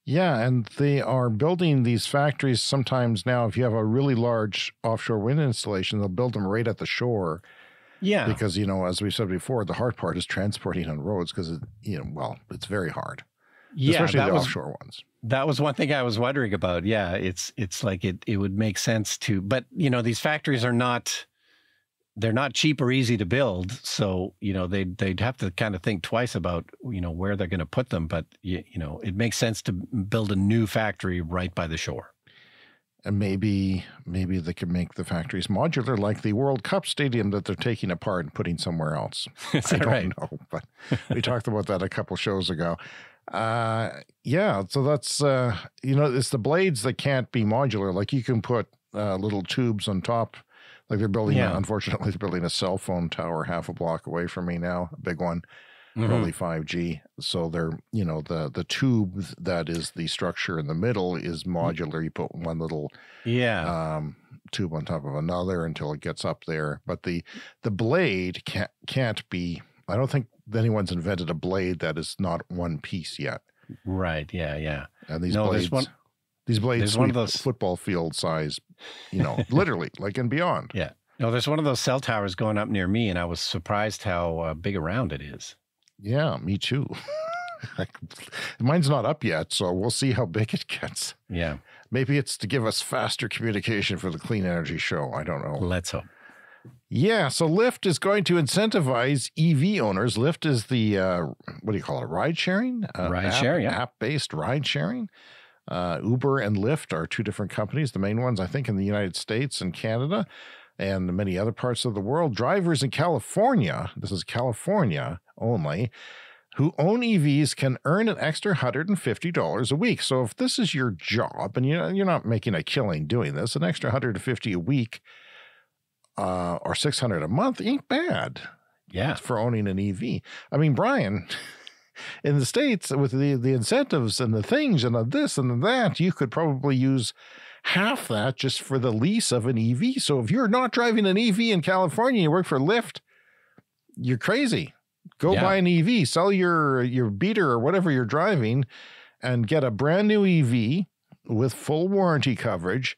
Yeah, and they are building these factories sometimes now. If you have a really large offshore wind installation, they'll build them right at the shore. Yeah. Because, as we said before, the hard part is transporting on roads because, it's very hard. Yeah, especially the offshore ones. That was one thing I was wondering about. Yeah, it's like it would make sense to, but these factories are not they're not cheap or easy to build. So, they'd have to kind of think twice about, where they're going to put them. But, it makes sense to build a new factory right by the shore. And maybe they can make the factories modular like the World Cup stadium that they're taking apart and putting somewhere else. I don't know, but we talked about that a couple shows ago. Yeah, so that's, it's the blades that can't be modular. Like you can put little tubes on top. Like they're building, unfortunately, they're building a cell phone tower half a block away from me now, a big one. Probably 5G. So they're, the tube that is the structure in the middle is modular. You put one little tube on top of another until it gets up there. But the blade can't be, I don't think anyone's invented a blade that is not one piece yet. Right. Yeah. And these blades one of those football field size, literally, like and beyond. Yeah. No, there's one of those cell towers going up near me, and I was surprised how big around it is. Yeah, me too. Mine's not up yet, so we'll see how big it gets. Yeah. Maybe it's to give us faster communication for the Clean Energy Show. I don't know. Let's hope. Yeah, so Lyft is going to incentivize EV owners. Lyft is the, what do you call it, ride sharing? App-based ride sharing. Uber and Lyft are two different companies, the main ones, I think, in the United States and Canada and many other parts of the world. Drivers in California, this is California only, who own EVs can earn an extra $150 a week. So if this is your job and you're not making a killing doing this, an extra $150 a week or $600 a month ain't bad. Yeah, for owning an EV. I mean, Brian, in the States with the incentives and the things and the this and the that, you could probably use half that just for the lease of an EV. So if you're not driving an EV in California, you work for Lyft, you're crazy. Go buy an EV, sell your beater or whatever you're driving and get a brand new EV with full warranty coverage.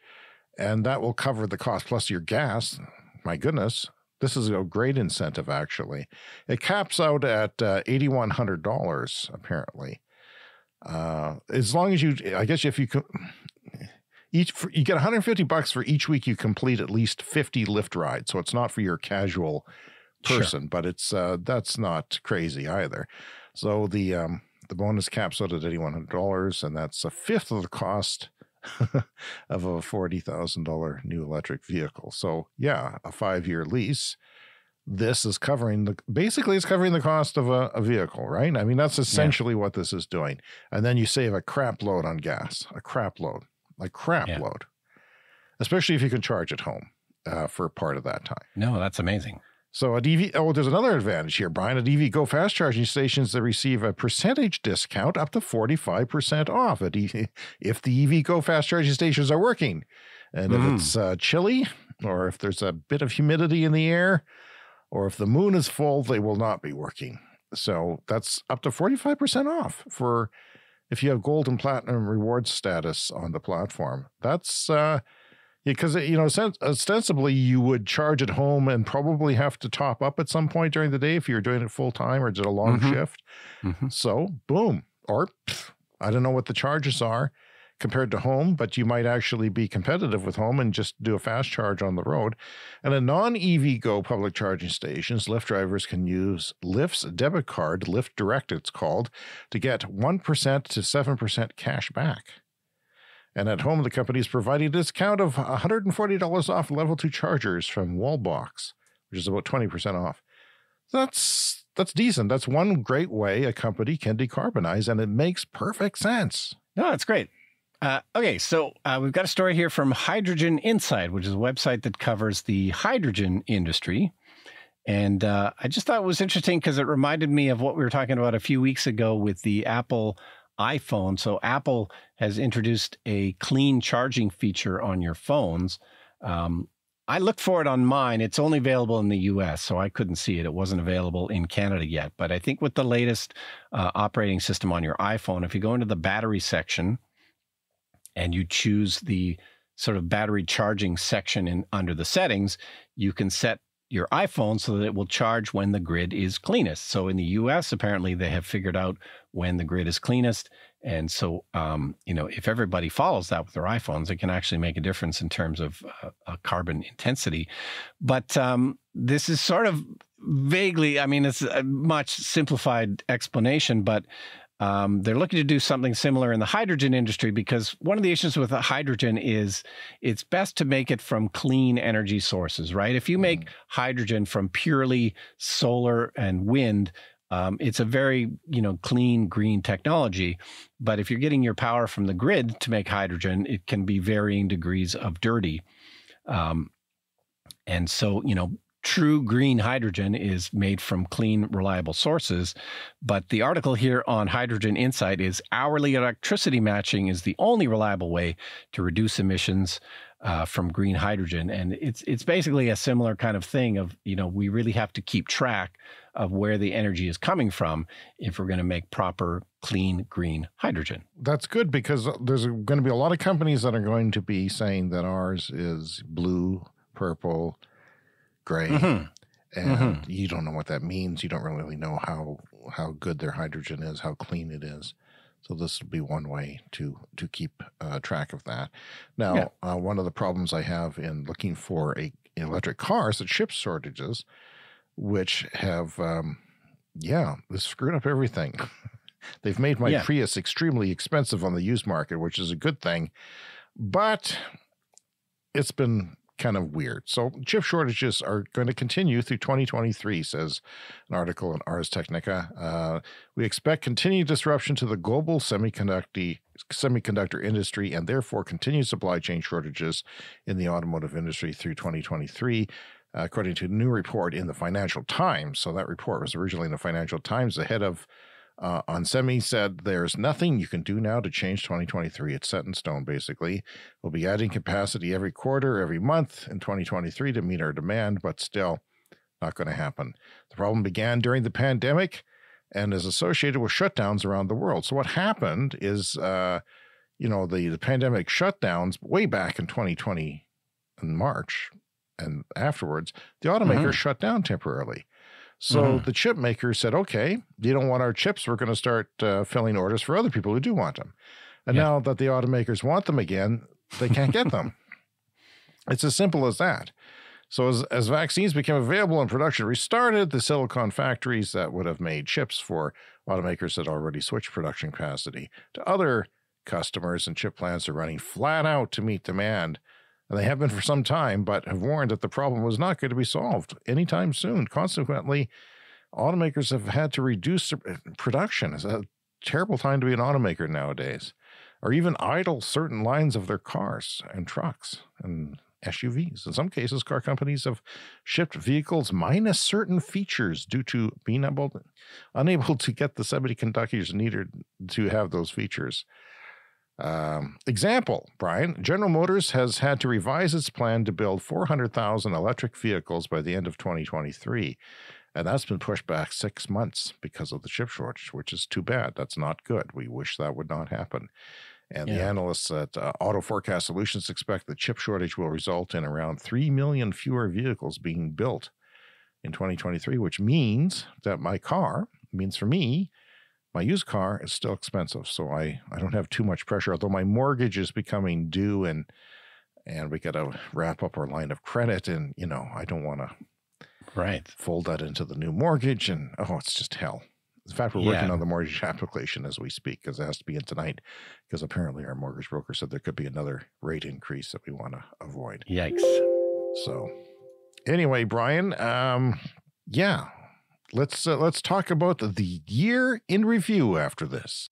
And that will cover the cost plus your gas. My goodness, this is a great incentive, actually. It caps out at $8,100, apparently. As long as if you could... you get $150 for each week you complete at least 50 Lyft rides. So it's not for your casual person, but it's that's not crazy either. So the bonus caps out at $8,100, and that's a fifth of the cost of a $40,000 new electric vehicle. So yeah, a 5-year lease. This is covering it's covering the cost of a vehicle, right? I mean, that's essentially what this is doing. And then you save a crap load on gas, load, especially if you can charge at home for part of that time. No, that's amazing. So there's another advantage here, Brian. At EV Go fast charging stations, they receive a percentage discount up to 45% off if the EV Go fast charging stations are working. And if it's chilly, or if there's a bit of humidity in the air, or if the moon is full, they will not be working. So that's up to 45% off for if you have gold and platinum reward status on the platform. That's because, ostensibly you would charge at home and probably have to top up at some point during the day if you're doing it full time or did a long shift. So boom. Or I don't know what the charges are compared to home, but you might actually be competitive with home and just do a fast charge on the road. And in non-EV Go public charging stations, Lyft drivers can use Lyft's debit card, Lyft Direct it's called, to get 1% to 7% cash back. And at home, the company is providing a discount of $140 off level 2 chargers from Wallbox, which is about 20% off. That's decent. That's one great way a company can decarbonize, and it makes perfect sense. No, that's great. Okay, so we've got a story here from Hydrogen Inside, which is a website that covers the hydrogen industry. And I just thought it was interesting because it reminded me of what we were talking about a few weeks ago with the Apple iPhone. So Apple has introduced a clean charging feature on your phones. I looked for it on mine. It's only available in the US, so I couldn't see it. It wasn't available in Canada yet. But I think with the latest operating system on your iPhone, if you go into the battery section and you choose the sort of battery charging section under the settings, you can set your iPhone so that it will charge when the grid is cleanest. So in the US, apparently they have figured out when the grid is cleanest. And so, if everybody follows that with their iPhones, it can actually make a difference in terms of carbon intensity. But this is sort of vaguely, I mean, it's a much simplified explanation, but they're looking to do something similar in the hydrogen industry, because one of the issues with hydrogen is it's best to make it from clean energy sources, right? If you make hydrogen from purely solar and wind, it's a very, clean, green technology. But if you're getting your power from the grid to make hydrogen, it can be varying degrees of dirty. And so, true green hydrogen is made from clean, reliable sources. But the article here on Hydrogen Insight is hourly electricity matching is the only reliable way to reduce emissions from green hydrogen. And it's basically a similar kind of thing of, we really have to keep track of where the energy is coming from if we're going to make proper, clean, green hydrogen. That's good, because there's going to be a lot of companies that are going to be saying that ours is blue, purple, gray, and you don't know what that means. You don't really know how good their hydrogen is, how clean it is. So this would be one way to keep track of that. Now, one of the problems I have in looking for an electric car is the chip shortages, which have, they've screwed up everything. They've made my Prius extremely expensive on the used market, which is a good thing, but it's been kind of weird. So chip shortages are going to continue through 2023, says an article in Ars Technica. We expect continued disruption to the global semiconductor industry, and therefore continued supply chain shortages in the automotive industry through 2023, according to a new report in the Financial Times. So that report was originally in the Financial Times. The head of onsemi said there's nothing you can do now to change 2023. It's set in stone, basically. We'll be adding capacity every quarter, every month in 2023 to meet our demand, but still not going to happen. The problem began during the pandemic and is associated with shutdowns around the world. So what happened is, the pandemic shutdowns way back in 2020 in March and afterwards, the automakers shut down temporarily. So the chip makers said, okay, you don't want our chips, we're going to start filling orders for other people who do want them. And now that the automakers want them again, they can't get them. It's as simple as that. So as vaccines became available and production restarted, the silicon factories that would have made chips for automakers had already switched production capacity to other customers, and chip plants are running flat out to meet demand. And they have been for some time, but have warned that the problem was not going to be solved anytime soon. Consequently, automakers have had to reduce production. It's a terrible time to be an automaker nowadays, or even idle certain lines of their cars and trucks and SUVs. In some cases, car companies have shipped vehicles minus certain features due to being unable to get the semiconductors needed to have those features. Example, Brian, General Motors has had to revise its plan to build 400,000 electric vehicles by the end of 2023. And that's been pushed back 6 months because of the chip shortage, which is too bad. That's not good. We wish that would not happen. And the analysts at Auto Forecast Solutions expect the chip shortage will result in around 3 million fewer vehicles being built in 2023, which means that for me, my used car is still expensive, so I don't have too much pressure, although my mortgage is becoming due and we got to wrap up our line of credit, and, I don't want to fold that into the new mortgage, and, it's just hell. In fact, we're working on the mortgage application as we speak, because it has to be in tonight, because apparently our mortgage broker said there could be another rate increase that we want to avoid. Yikes. So anyway, Brian, Let's talk about the year in review after this.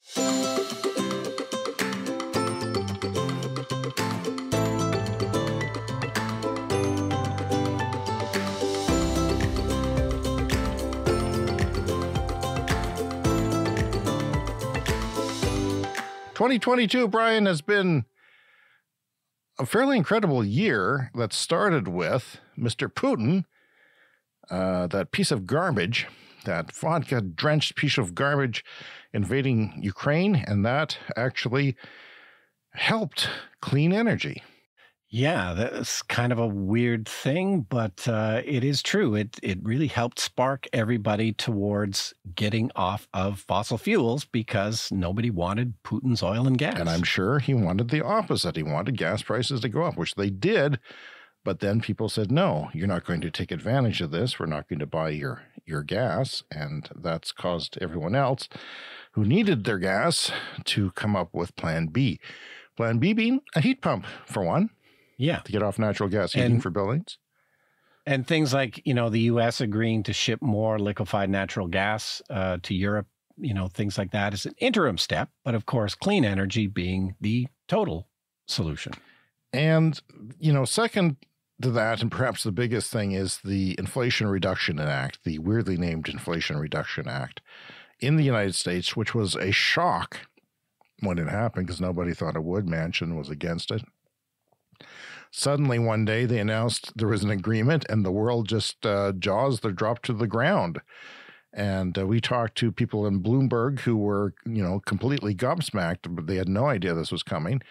2022, Brian, has been a fairly incredible year that started with Mr. Putin, that piece of garbage, that vodka-drenched piece of garbage invading Ukraine, and that actually helped clean energy. Yeah, that's kind of a weird thing, but it is true. It really helped spark everybody towards getting off of fossil fuels because nobody wanted Putin's oil and gas. And I'm sure he wanted the opposite. He wanted gas prices to go up, which they did. But then people said, no, you're not going to take advantage of this. We're not going to buy your gas. And that's caused everyone else who needed their gas to come up with Plan B. Plan B being a heat pump, for one. Yeah. To get off natural gas heating for buildings. And things like, the U.S. agreeing to ship more liquefied natural gas to Europe, things like that is an interim step. But of course, clean energy being the total solution. And, second to that, and perhaps the biggest thing, is the Inflation Reduction Act, the weirdly named Inflation Reduction Act in the United States, which was a shock when it happened because nobody thought it would. Manchin was against it. Suddenly one day they announced there was an agreement and the world just jaws dropped to the ground. And we talked to people in Bloomberg who were, completely gobsmacked, but they had no idea this was coming.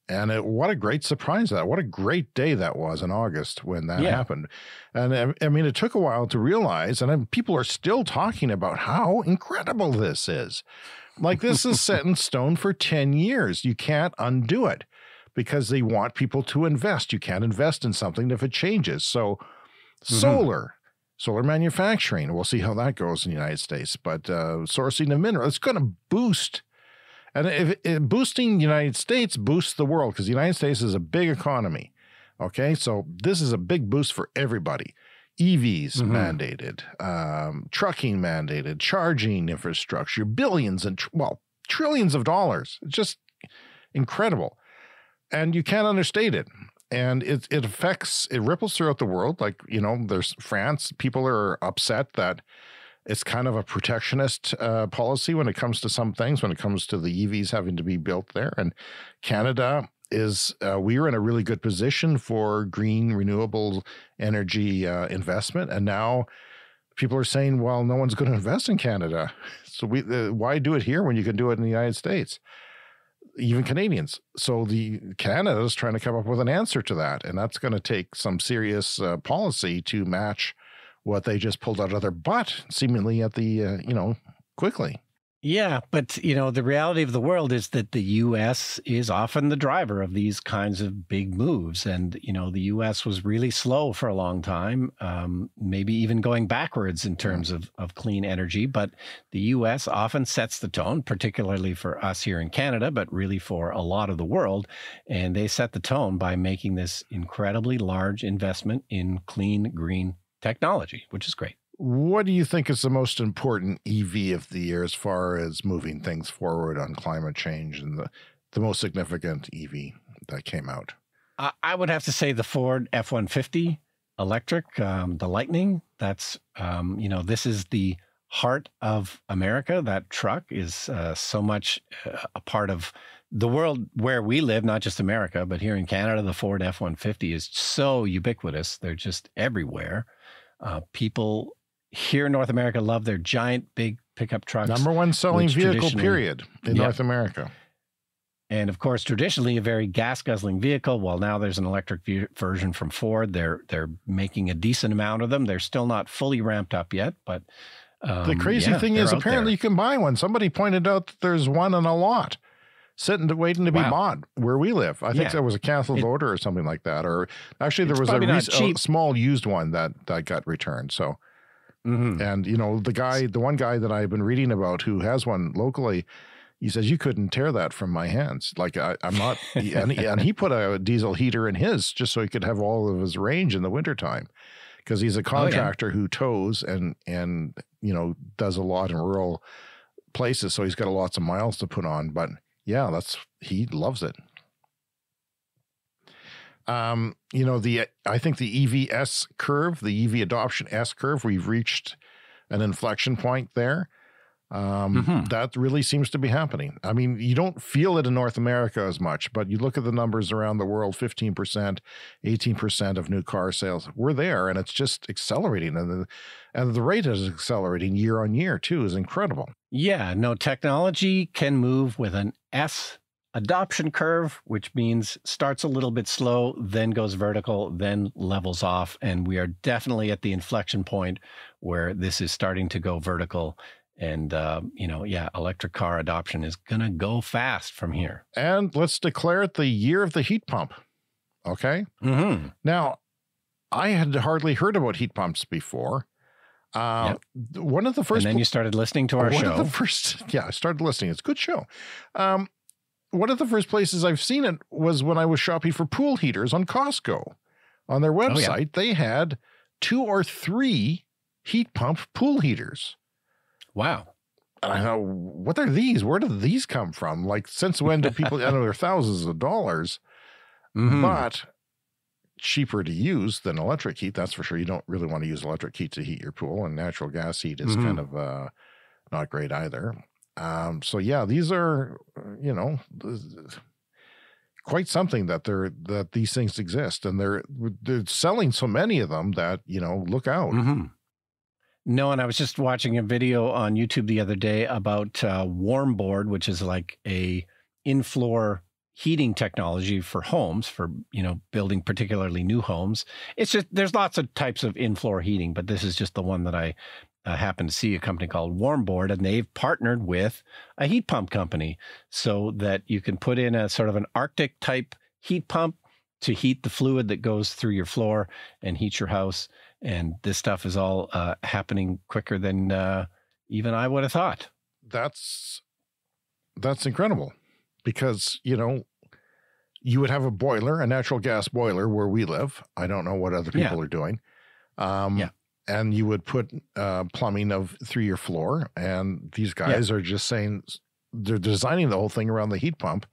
And what a great surprise what a great day that was in August when that happened. And I mean, it took a while to realize, and people are still talking about how incredible this is. Like, this is set in stone for 10 years. You can't undo it because they want people to invest. You can't invest in something if it changes. So solar manufacturing, we'll see how that goes in the United States. But sourcing of minerals, it's going to boost. And if boosting the United States boosts the world, because the United States is a big economy. Okay, so this is a big boost for everybody. EVs mandated, trucking mandated, charging infrastructure, billions and trillions of dollars. It's just incredible. And you can't understate it. And it ripples throughout the world. Like, there's France. People are upset that it's kind of a protectionist policy when it comes to some things, when it comes to the EVs having to be built there. And Canada is, we were in a really good position for green, renewable energy investment. And now people are saying, well, no one's going to invest in Canada. So why do it here when you can do it in the United States? Even Canadians. So Canada is trying to come up with an answer to that. And that's going to take some serious policy to match what they just pulled out of their butt, seemingly at the, quickly. Yeah, but, the reality of the world is that the U.S. is often the driver of these kinds of big moves. And, the U.S. was really slow for a long time, maybe even going backwards in terms of clean energy. But the U.S. often sets the tone, particularly for us here in Canada, but really for a lot of the world. And they set the tone by making this incredibly large investment in clean, green technology, which is great. What do you think is the most important EV of the year as far as moving things forward on climate change, and the most significant EV that came out? I would have to say the Ford F-150 electric, the Lightning. That's, this is the heart of America. That truck is so much a part of the world where we live, not just America, but here in Canada, the Ford F-150 is so ubiquitous. They're just everywhere. People here in North America love their giant, big pickup trucks. Number one selling vehicle, period, in North America. And of course, traditionally a very gas-guzzling vehicle. Well, now there's an electric version from Ford. They're making a decent amount of them. They're still not fully ramped up yet, but the crazy thing is apparently you can buy one. Somebody pointed out that there's one in a lot sitting waiting to be bought where we live. I think that was a canceled order or something like that. Or actually there was a small used one that got returned. So, and the one guy that I've been reading about who has one locally, he says, you couldn't tear that from my hands. Like I'm not, and he put a diesel heater in his just so he could have all of his range in the wintertime. Because he's a contractor who tows and does a lot in rural places. So he's got lots of miles to put on, but yeah, he loves it. I think the EV curve, the EV adoption S curve, we've reached an inflection point there. That really seems to be happening. I mean, you don't feel it in North America as much, but you look at the numbers around the world, 15%, 18% of new car sales. We're there, and it's just accelerating. And the rate is accelerating year on year, too, is incredible. Yeah, no, technology can move with an S adoption curve, which means starts a little bit slow, then goes vertical, then levels off. And we are definitely at the inflection point where this is starting to go vertical. And, electric car adoption is going to go fast from here. And let's declare it the year of the heat pump. Okay. Now, I had hardly heard about heat pumps before. One of the first, and then you started listening to our show. I started listening. It's a good show. One of the first places I've seen it was when I was shopping for pool heaters on Costco. On their website, they had 2 or 3 heat pump pool heaters. Wow. And I thought, what are these? Where do these come from? Like, since when do people, I know they're thousands of dollars, but cheaper to use than electric heat. That's for sure. You don't really want to use electric heat to heat your pool, and natural gas heat is kind of not great either. So yeah, these are, you know, quite something that these things exist, and they're selling so many of them that, you know, look out. No, and I was just watching a video on YouTube the other day about warm board, which is like a in-floor heating technology for homes, for, you know, building particularly new homes. It's just, there's lots of types of in-floor heating, but this is just the one that I happened to see, a company called Warm Board, and they've partnered with a heat pump company so that you can put in a sort of an Arctic type heat pump to heat the fluid that goes through your floor and heat your house. And this stuff is all happening quicker than even I would have thought. That's incredible, because, you know, you would have a boiler, a natural gas boiler where we live. I don't know what other people are doing. And you would put plumbing through your floor. And these guys are just saying they're designing the whole thing around the heat pump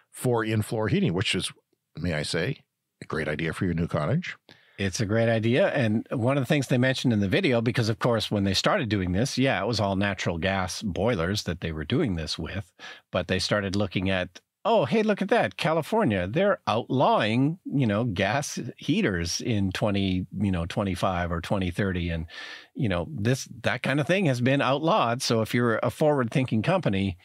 for in-floor heating, which is, may I say, a great idea for your new cottage. It's a great idea. And one of the things they mentioned in the video, because of course, when they started doing this, it was all natural gas boilers that they were doing this with. But they started looking at, oh, hey, look at that. California, they're outlawing, you know, gas heaters in 2025 or 2030. And, you know, that kind of thing has been outlawed. So if you're a forward thinking company,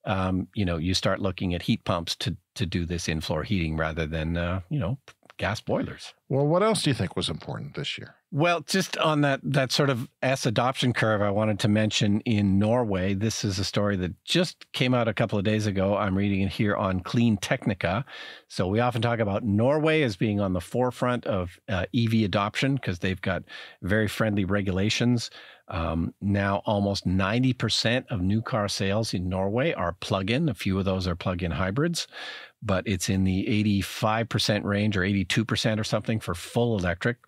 you know, you start looking at heat pumps to do this in-floor heating rather than, you know, gas boilers. Well, what else do you think was important this year? Well, just on that sort of S adoption curve, I wanted to mention in Norway, this is a story that just came out a couple of days ago. I'm reading it here on Clean Technica. So we often talk about Norway as being on the forefront of EV adoption because they've got very friendly regulations. Now, almost 90% of new car sales in Norway are plug-in. A few of those are plug-in hybrids, but it's in the 85% range or 82% or something for full electric.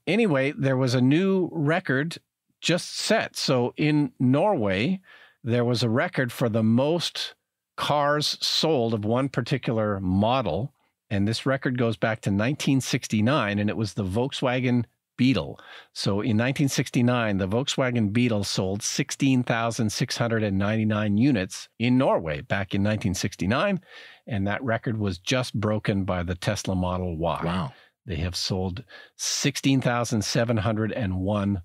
Anyway, there was a new record just set. So in Norway, there was a record for the most cars sold of one particular model. And this record goes back to 1969, and it was the Volkswagen Beetle. So in 1969, the Volkswagen Beetle sold 16,699 units in Norway back in 1969. And that record was just broken by the Tesla Model Y. Wow. They have sold 16,701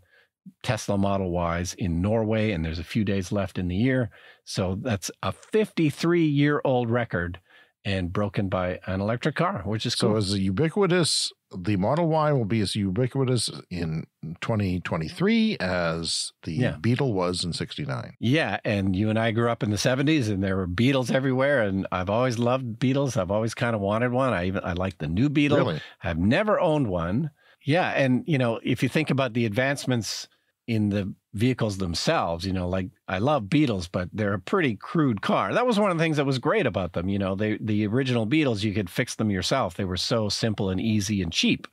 Tesla Model Ys in Norway, and there's a few days left in the year. So that's a 53-year-old record and broken by an electric car, which is cool. So as ubiquitous, the Model Y will be as ubiquitous in 2023 as the Beetle was in 69. Yeah, and you and I grew up in the 70s, and there were Beetles everywhere, and I've always loved Beetles. I've always kind of wanted one. I like the new Beetle. Really? I've never owned one. Yeah, and, you know, if you think about the advancements in the vehicles themselves, you know, like I love Beetles, but they're a pretty crude car. That was one of the things that was great about them. You know, the original Beetles, you could fix them yourself. They were so simple and easy and cheap.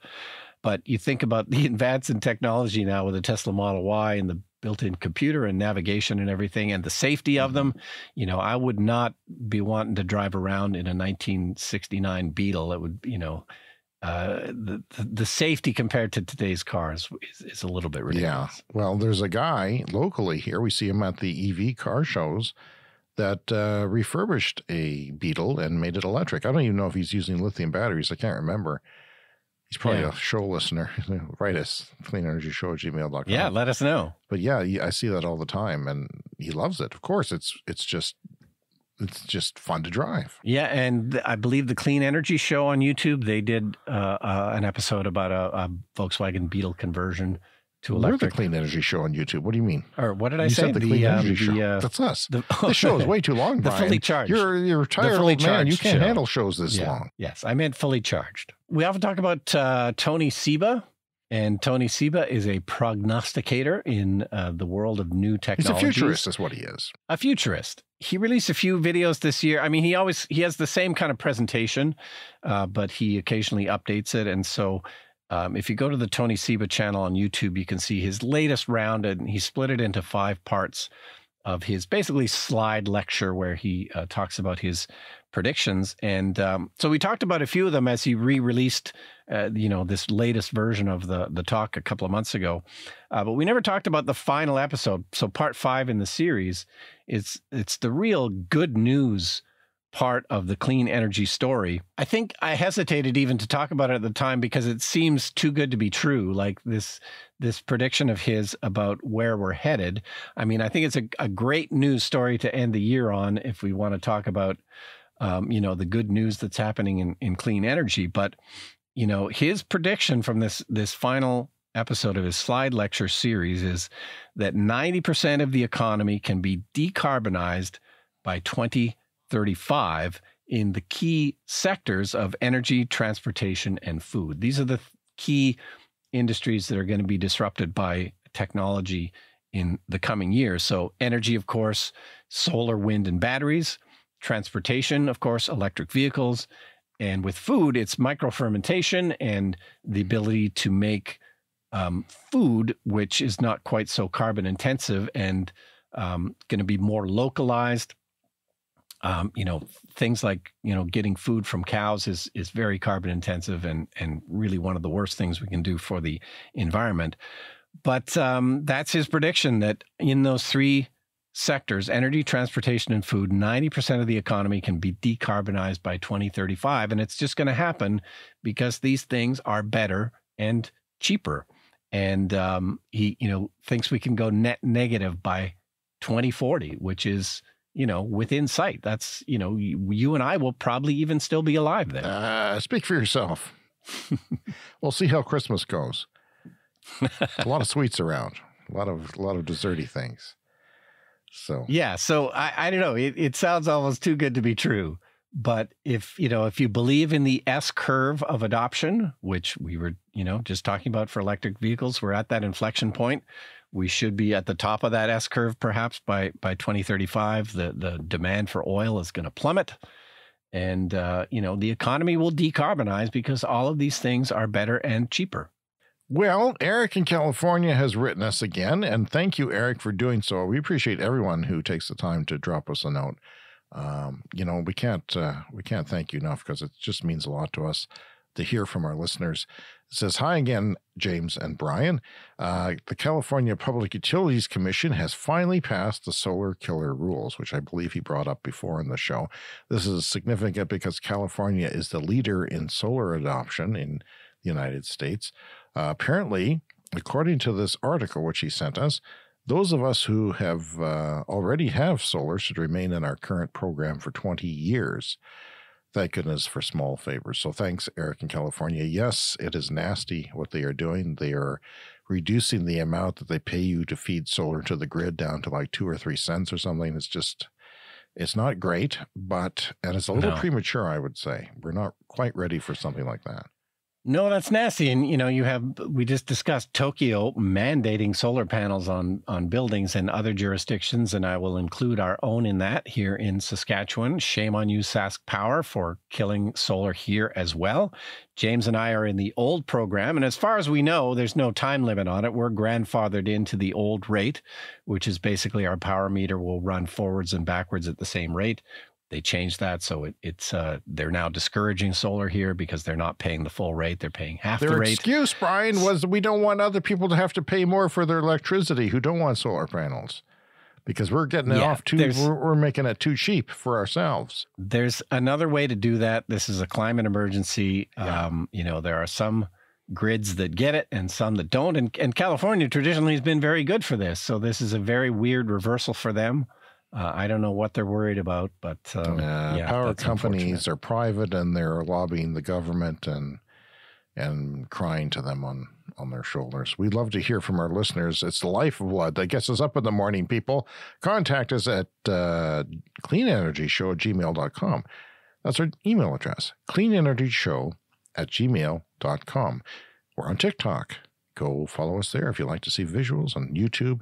But you think about the advance in technology now with the Tesla Model Y and the built-in computer and navigation and everything and the safety of them. You know, I would not be wanting to drive around in a 1969 Beetle. It would, you know, the safety compared to today's cars is a little bit ridiculous. Yeah. Well, there's a guy locally here. We see him at the EV car shows that refurbished a Beetle and made it electric. I don't even know if he's using lithium batteries. I can't remember. He's probably a show listener. Write us, cleanenergyshow@gmail.com. Yeah, let us know. But yeah, I see that all the time, and he loves it. Of course, it's just fun to drive. Yeah, and I believe the Clean Energy Show on YouTube, they did an episode about a Volkswagen Beetle conversion to We're the electric. Clean Energy Show on YouTube. What do you mean? Or what did I You say? said the Clean Energy Show. That's us. This show is way too long, The Brian. fully charged. You're a retired fully old man. You charged can't show. handle shows this long. Yes, I meant fully charged. We often talk about Tony Seba. And Tony Seba is a prognosticator in the world of new technologies. He's a futurist is what he is. A futurist. He released a few videos this year. I mean, he has the same kind of presentation, but he occasionally updates it. And so if you go to the Tony Seba channel on YouTube, you can see his latest round, and he split it into 5 parts of his basically slide lecture where he talks about his predictions. And so we talked about a few of them as he re-released this latest version of the talk a couple of months ago. But we never talked about the final episode. So part 5 in the series, it's the real good news part of the clean energy story. I think I hesitated even to talk about it at the time because it seems too good to be true. Like this prediction of his about where we're headed. I mean, I think it's a great news story to end the year on if we want to talk about, the good news that's happening in clean energy. But, his prediction from this final episode of his slide lecture series is that 90% of the economy can be decarbonized by 2035 in the key sectors of energy, transportation, and food. These are the key industries that are going to be disrupted by technology in the coming years. So energy, of course, solar, wind, and batteries. Transportation, of course, electric vehicles. And with food, it's microfermentation and the ability to make food, which is not quite so carbon intensive and going to be more localized. Things like, getting food from cows is very carbon intensive and really one of the worst things we can do for the environment. But that's his prediction that in those 3 sectors, energy, transportation, and food, 90% of the economy can be decarbonized by 2035. And it's just going to happen because these things are better and cheaper. And he, thinks we can go net negative by 2040, which is, within sight. That's, you and I will probably even still be alive then. Speak for yourself. We'll see how Christmas goes. A lot of sweets around, a lot of desserty things. So I don't know. It sounds almost too good to be true. But if you believe in the S curve of adoption, which we were, just talking about for electric vehicles, we're at that inflection point. We should be at the top of that S curve, perhaps by 2035. The demand for oil is going to plummet. And, the economy will decarbonize because all of these things are better and cheaper. Well, Eric in California has written us again, and thank you, Eric, for doing so. We appreciate everyone who takes the time to drop us a note. We can't thank you enough because it just means a lot to us to hear from our listeners. It says, "Hi again, James and Brian. The California Public Utilities Commission has finally passed the solar killer rules," which I believe he brought up before in the show. This is significant because California is the leader in solar adoption in the United States. Apparently, according to this article which he sent us, those of us who have already have solar should remain in our current program for 20 years. Thank goodness for small favors. So thanks, Eric in California. Yes, it is nasty what they are doing. They are reducing the amount that they pay you to feed solar to the grid down to like 2 or 3 cents or something. It's not great, and it's a little premature, I would say. We're not quite ready for something like that. No, that's nasty. And, we just discussed Tokyo mandating solar panels on buildings and other jurisdictions, and I will include our own in that here in Saskatchewan. Shame on you, Sask Power, for killing solar here as well. James and I are in the old program, and as far as we know, there's no time limit on it. We're grandfathered into the old rate, which is basically our power meter will run forwards and backwards at the same rate. They changed that, so it's they're now discouraging solar here because they're not paying the full rate; they're paying half the rate. Their excuse, Brian, was we don't want other people to have to pay more for their electricity who don't want solar panels, because we're getting it off too. We're making it too cheap for ourselves. There's another way to do that. This is a climate emergency. Yeah. There are some grids that get it and some that don't, and California traditionally has been very good for this. So this is a very weird reversal for them. I don't know what they're worried about, but power companies are private and they're lobbying the government and crying to them on on their shoulders. We'd love to hear from our listeners. It's the lifeblood that gets us up in the morning, people. Contact us at cleanenergyshow@gmail.com. That's our email address, cleanenergyshow@gmail.com. We're on TikTok. Go follow us there if you'd like to see visuals on YouTube.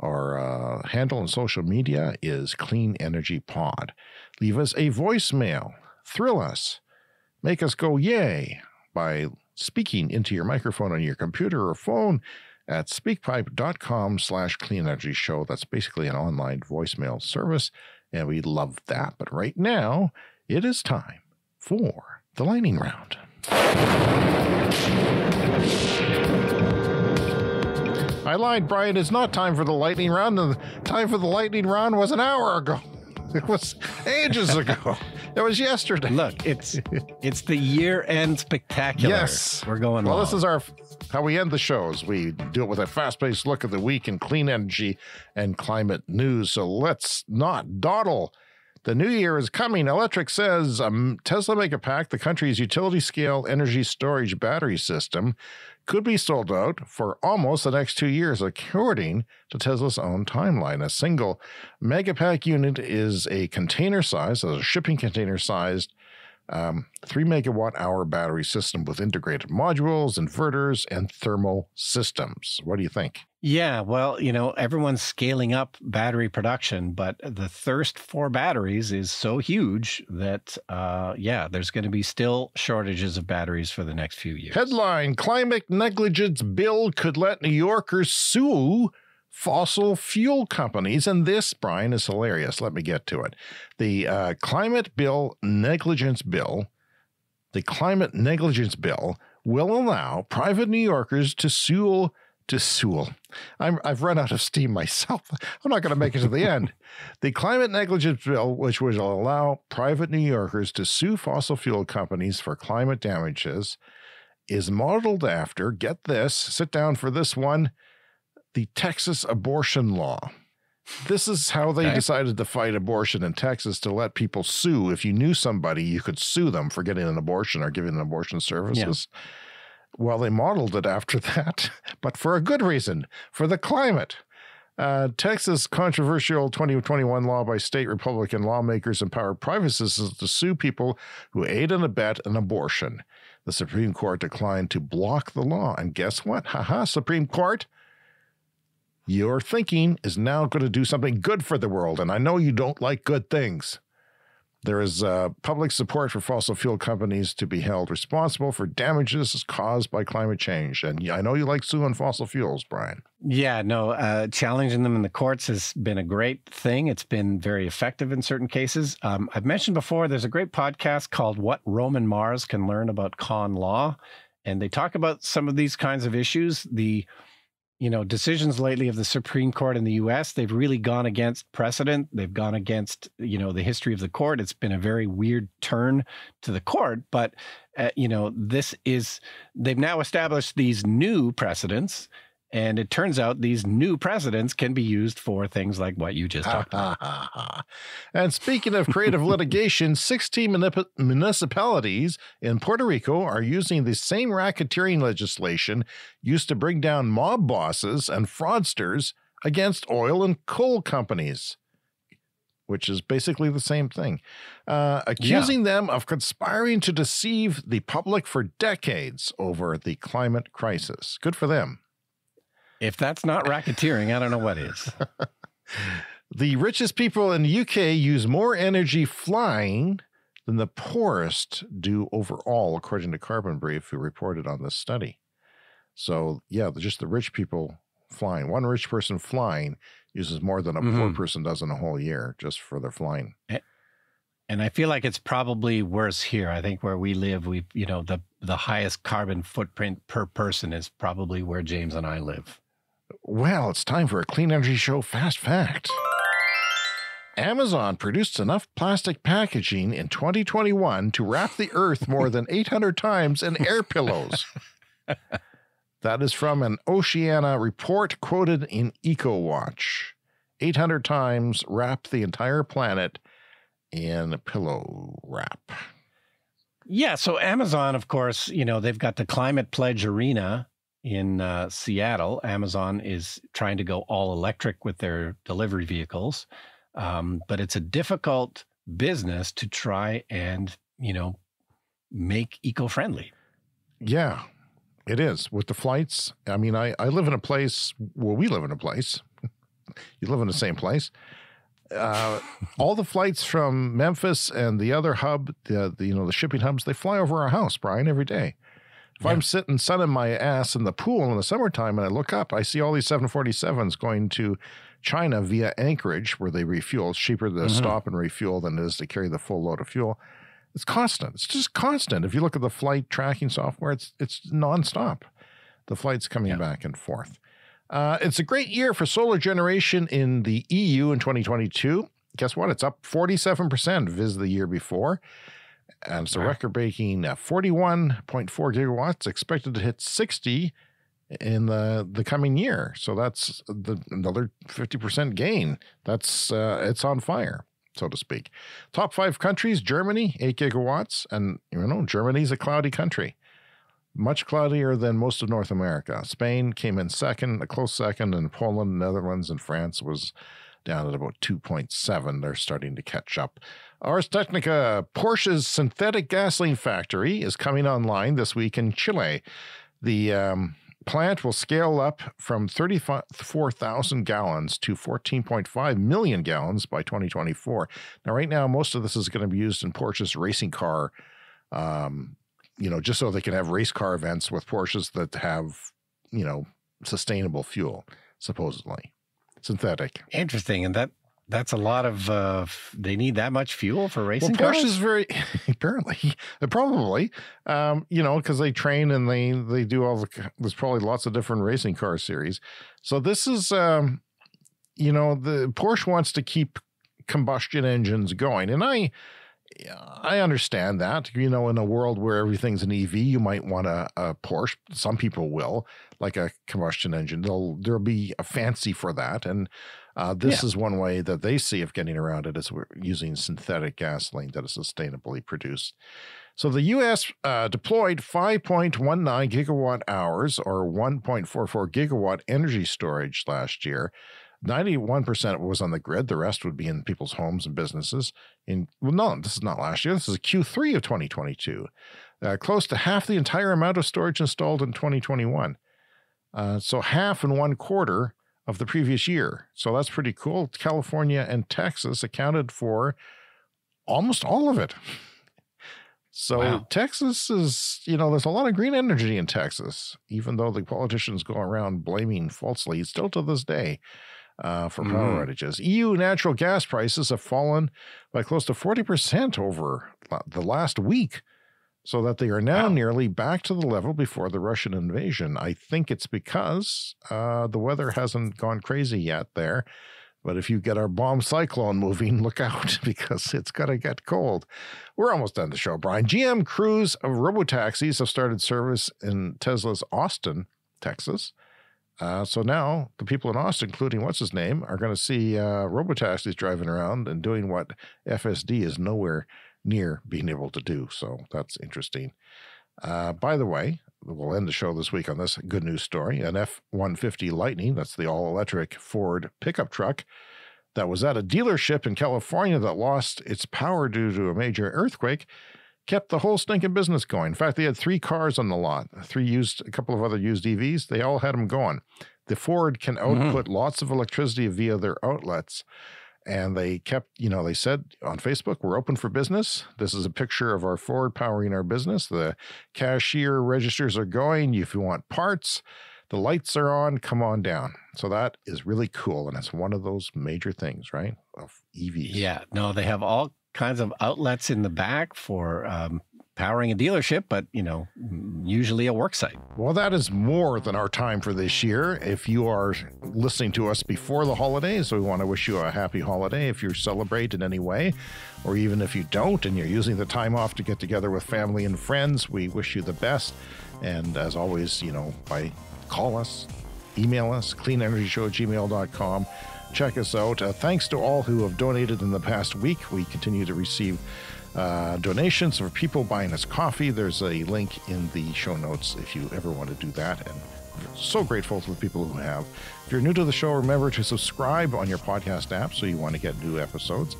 Our handle on social media is Clean Energy Pod. Leave us a voicemail. Thrill us. Make us go yay by speaking into your microphone on your computer or phone at speakpipe.com/cleanenergyshow. That's basically an online voicemail service, and we love that. But right now, it is time for the lightning round. I lied, Brian. It's not time for the lightning round. The time for the lightning round was an hour ago. It was ages ago. It was yesterday. Look, it's the year-end spectacular. Yes. We're going Well, long. this is how we end the shows. We do it with a fast-paced look at the week in clean energy and climate news. So let's not dawdle. The new year is coming. Electric says Tesla Megapack, the country's utility-scale energy storage battery system, could be sold out for almost the next 2 years, according to Tesla's own timeline. A single Megapack unit is a container-sized, a shipping container-sized 3 megawatt-hour battery system with integrated modules, inverters, and thermal systems. What do you think? Yeah, well, everyone's scaling up battery production, but the thirst for batteries is so huge that, there's going to be still shortages of batteries for the next few years. Headline, climate negligence bill could let New Yorkers sue fossil fuel companies. And this, Brian, is hilarious. Let me get to it. The climate negligence bill will allow private New Yorkers to sue. I've run out of steam myself. I'm not going to make it to the end. The climate negligence bill, which would allow private New Yorkers to sue fossil fuel companies for climate damages, is modeled after, get this, sit down for this one, the Texas abortion law. This is how they decided to fight abortion in Texas, to let people sue. If you knew somebody, you could sue them for getting an abortion or giving abortion services. Yeah. Well, they modeled it after that, but for a good reason, for the climate. Texas controversial 2021 law by state Republican lawmakers empowered private citizens to sue people who aid and abet an abortion. The Supreme Court declined to block the law. And guess what? Supreme Court, your thinking is now going to do something good for the world. And I know you don't like good things. There is public support for fossil fuel companies to be held responsible for damages caused by climate change. And I know you like suing fossil fuels, Brian. Yeah, no, challenging them in the courts has been a great thing. It's been very effective in certain cases. I've mentioned before, there's a great podcast called What Roman Mars Can Learn About Con Law. And they talk about some of these kinds of issues. The decisions lately of the Supreme Court in the U.S., they've really gone against precedent. They've gone against, the history of the court. It's been a very weird turn to the court. But, they've now established these new precedents. And it turns out these new precedents can be used for things like what you just talked about. And speaking of creative litigation, 16 municipalities in Puerto Rico are using the same racketeering legislation used to bring down mob bosses and fraudsters against oil and coal companies, which is basically the same thing, accusing them of conspiring to deceive the public for decades over the climate crisis. Good for them. If that's not racketeering, I don't know what is. The richest people in the UK use more energy flying than the poorest do overall, according to Carbon Brief, who reported on this study. So, just the rich people flying. One rich person flying uses more than a poor person does in a whole year just for their flying. And I feel like it's probably worse here. I think where we live, the highest carbon footprint per person is probably where James and I live. Well, it's time for a Clean Energy Show Fast Fact. Amazon produced enough plastic packaging in 2021 to wrap the Earth more than 800 times in air pillows. That is from an Oceana report quoted in EcoWatch. 800 times wrap the entire planet in pillow wrap. Yeah, so Amazon, of course, they've got the Climate Pledge Arena, in Seattle, Amazon is trying to go all electric with their delivery vehicles. But it's a difficult business to try and, make eco-friendly. Yeah, it is. With the flights, I mean, I live in a place, well, we live in a place. You live in the same place. All the flights from Memphis and the other hub, the shipping hubs, they fly over our house, Brian, every day. If I'm sitting sunning my ass in the pool in the summertime and I look up, I see all these 747s going to China via Anchorage, where they refuel. It's cheaper to stop and refuel than it is to carry the full load of fuel. It's constant. It's just constant. If you look at the flight tracking software, it's nonstop. The flights coming back and forth. It's a great year for solar generation in the EU in 2022. Guess what? It's up 47% vis the year before. And it's a record-breaking 41.4 gigawatts, expected to hit 60 in the coming year. So that's another 50% gain. That's it's on fire, so to speak. Top 5 countries: Germany, 8 gigawatts. And, Germany's a cloudy country. Much cloudier than most of North America. Spain came in second, a close second, and Poland, Netherlands, and France was down at about 2.7. They're starting to catch up. Ars Technica, Porsche's synthetic gasoline factory, is coming online this week in Chile. The plant will scale up from 34,000 gallons to 14.5 million gallons by 2024. Now, right now, most of this is going to be used in Porsche's racing car, just so they can have race car events with Porsches that have, sustainable fuel, supposedly. Synthetic. Interesting. And that's a lot of, they need that much fuel for racing cars? Porsche is very, apparently, probably, because they train and they do there's probably lots of different racing car series. So this is, the Porsche wants to keep combustion engines going. And I understand that, in a world where everything's an EV, you might want a Porsche. Some people will, like a combustion engine. There'll be a fancy for that. And this is one way that they see of getting around it, is we're using synthetic gasoline that is sustainably produced. So the U.S. deployed 5.19 gigawatt hours, or 1.44 gigawatt energy storage last year. 91% was on the grid. The rest would be in people's homes and businesses. No, this is not last year. This is Q3 of 2022. Close to half the entire amount of storage installed in 2021. So half and 1/4 of the previous year. So that's pretty cool. California and Texas accounted for almost all of it. So Texas is, there's a lot of green energy in Texas, even though the politicians go around blaming falsely, still to this day, for power outages. EU natural gas prices have fallen by close to 40% over the last week, so that they are now nearly back to the level before the Russian invasion. I think it's because the weather hasn't gone crazy yet there. But if you get our bomb cyclone moving, look out, because it's going to get cold. We're almost done the show, Brian. GM Cruise of robotaxis have started service in Tesla's Austin, Texas. So now the people in Austin, including what's-his-name, are going to see robotaxis driving around and doing what FSD is nowhere near being able to do. So that's interesting. By the way, we'll end the show this week on this good news story. An F-150 Lightning, that's the all-electric Ford pickup truck, that was at a dealership in California that lost its power due to a major earthquake, kept the whole stinking business going. In fact, they had 3 cars on the lot, a couple of other used EVs. They all had them going. The Ford can output lots of electricity via their outlets. And they kept, they said on Facebook, we're open for business. This is a picture of our Ford powering our business. The cashier registers are going. If you want parts, the lights are on, come on down. So that is really cool. And it's one of those major things, right, of EVs. Yeah, no, they have all kinds of outlets in the back for powering a dealership, but, usually a work site. Well, that is more than our time for this year. If you are listening to us before the holidays, we want to wish you a happy holiday if you celebrate in any way, or even if you don't and you're using the time off to get together with family and friends, we wish you the best. And as always, call us, email us, cleanenergyshow@gmail.com. Check us out. Thanks to all who have donated in the past week. We continue to receive donations for people buying us coffee. There's a link in the show notes if you ever want to do that. And So grateful to the people who have. If you're new to the show, remember to subscribe on your podcast app so you want to get new episodes.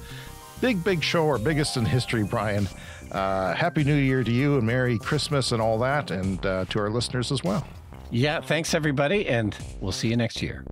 Big show, our biggest in history, Brian. Happy New Year to you and Merry Christmas and all that, and to our listeners as well. Yeah, thanks everybody, and we'll see you next year.